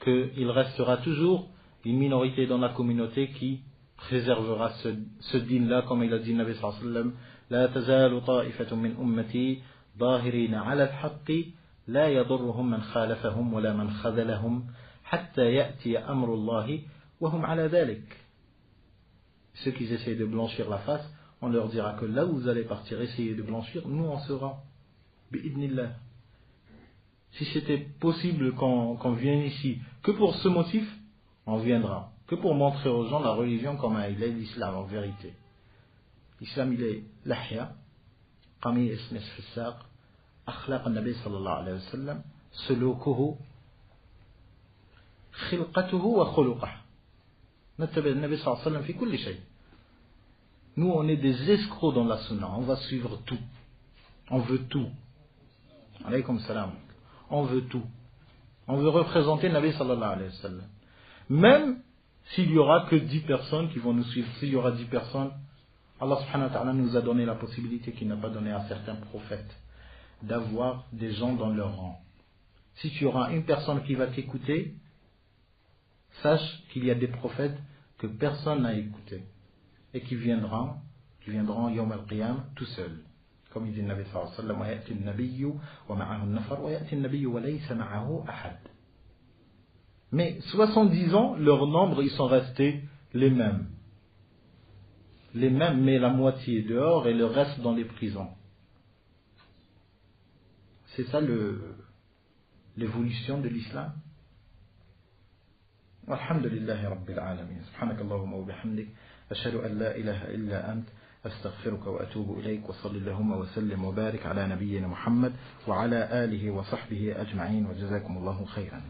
qu'il restera toujours une minorité dans la communauté qui préservera ce din-là, comme il a dit le Nabi sallallahu alayhi wa sallam: لا تزال طائفة من أمتي ظاهرين على الحق لا يضرهم من خالفهم ولا من خذلهم حتى يأتي أمر الله وهم على ذلك. Ceux qui essaient de blanchir la face, on leur dira que là où vous allez partir, essayez de blanchir, nous on sera. Bi'idnillah. Si c'était possible qu'on vienne ici que pour ce motif, on viendra. Que pour montrer aux gens la religion comme il est l'islam en vérité. L'islam il est l'ahya, qami ismis fissaq, akhlaq al-nabi sallallahu alayhi wa sallam, sulukuhu, khilqatuhu wa khuluqah. نتبع النبي صلى الله عليه وسلم في كل شيء. Nous on est des escrocs dans la sunna, on va suivre tout. On veut tout. Alaykoum salam. On veut tout. On veut représenter le Nabi sallallahu alayhi wa sallam. Même s'il y aura que 10 personnes qui vont nous suivre, s'il y aura 10 personnes, Allah subhanahu wa ta'ala nous a donné la possibilité qu'il n'a pas donné à certains prophètes d'avoir des gens dans leur rang. Si tu auras une personne qui va t'écouter, sache qu'il y a des prophètes que personne n'a écouté et qui viendront yawm al-qiyam tout seuls. Comme il dit le Nabi sallallahu alayhi wa sallam: وَيَأْتِ النَّبِيُّ وَمَعَهُ النَّفَرُ وَيَأْتِ النَّبِيُّ وَلَيْسَ مَعَهُ أَحَدٌ. Mais 70 ans, leur nombre, ils sont restés les mêmes. Les mêmes, mais la moitié dehors et le reste dans les prisons. C'est ça l'évolution de l'islam. Walhamdulillahi Rabbil Alamin. Subhanakallahumma wa bihamdik. Ashhadu an la ilaha illa ant. أستغفرك وأتوب إليك وصل اللهم وسلم وبارك على نبينا محمد وعلى آله وصحبه أجمعين وجزاكم الله خيرا.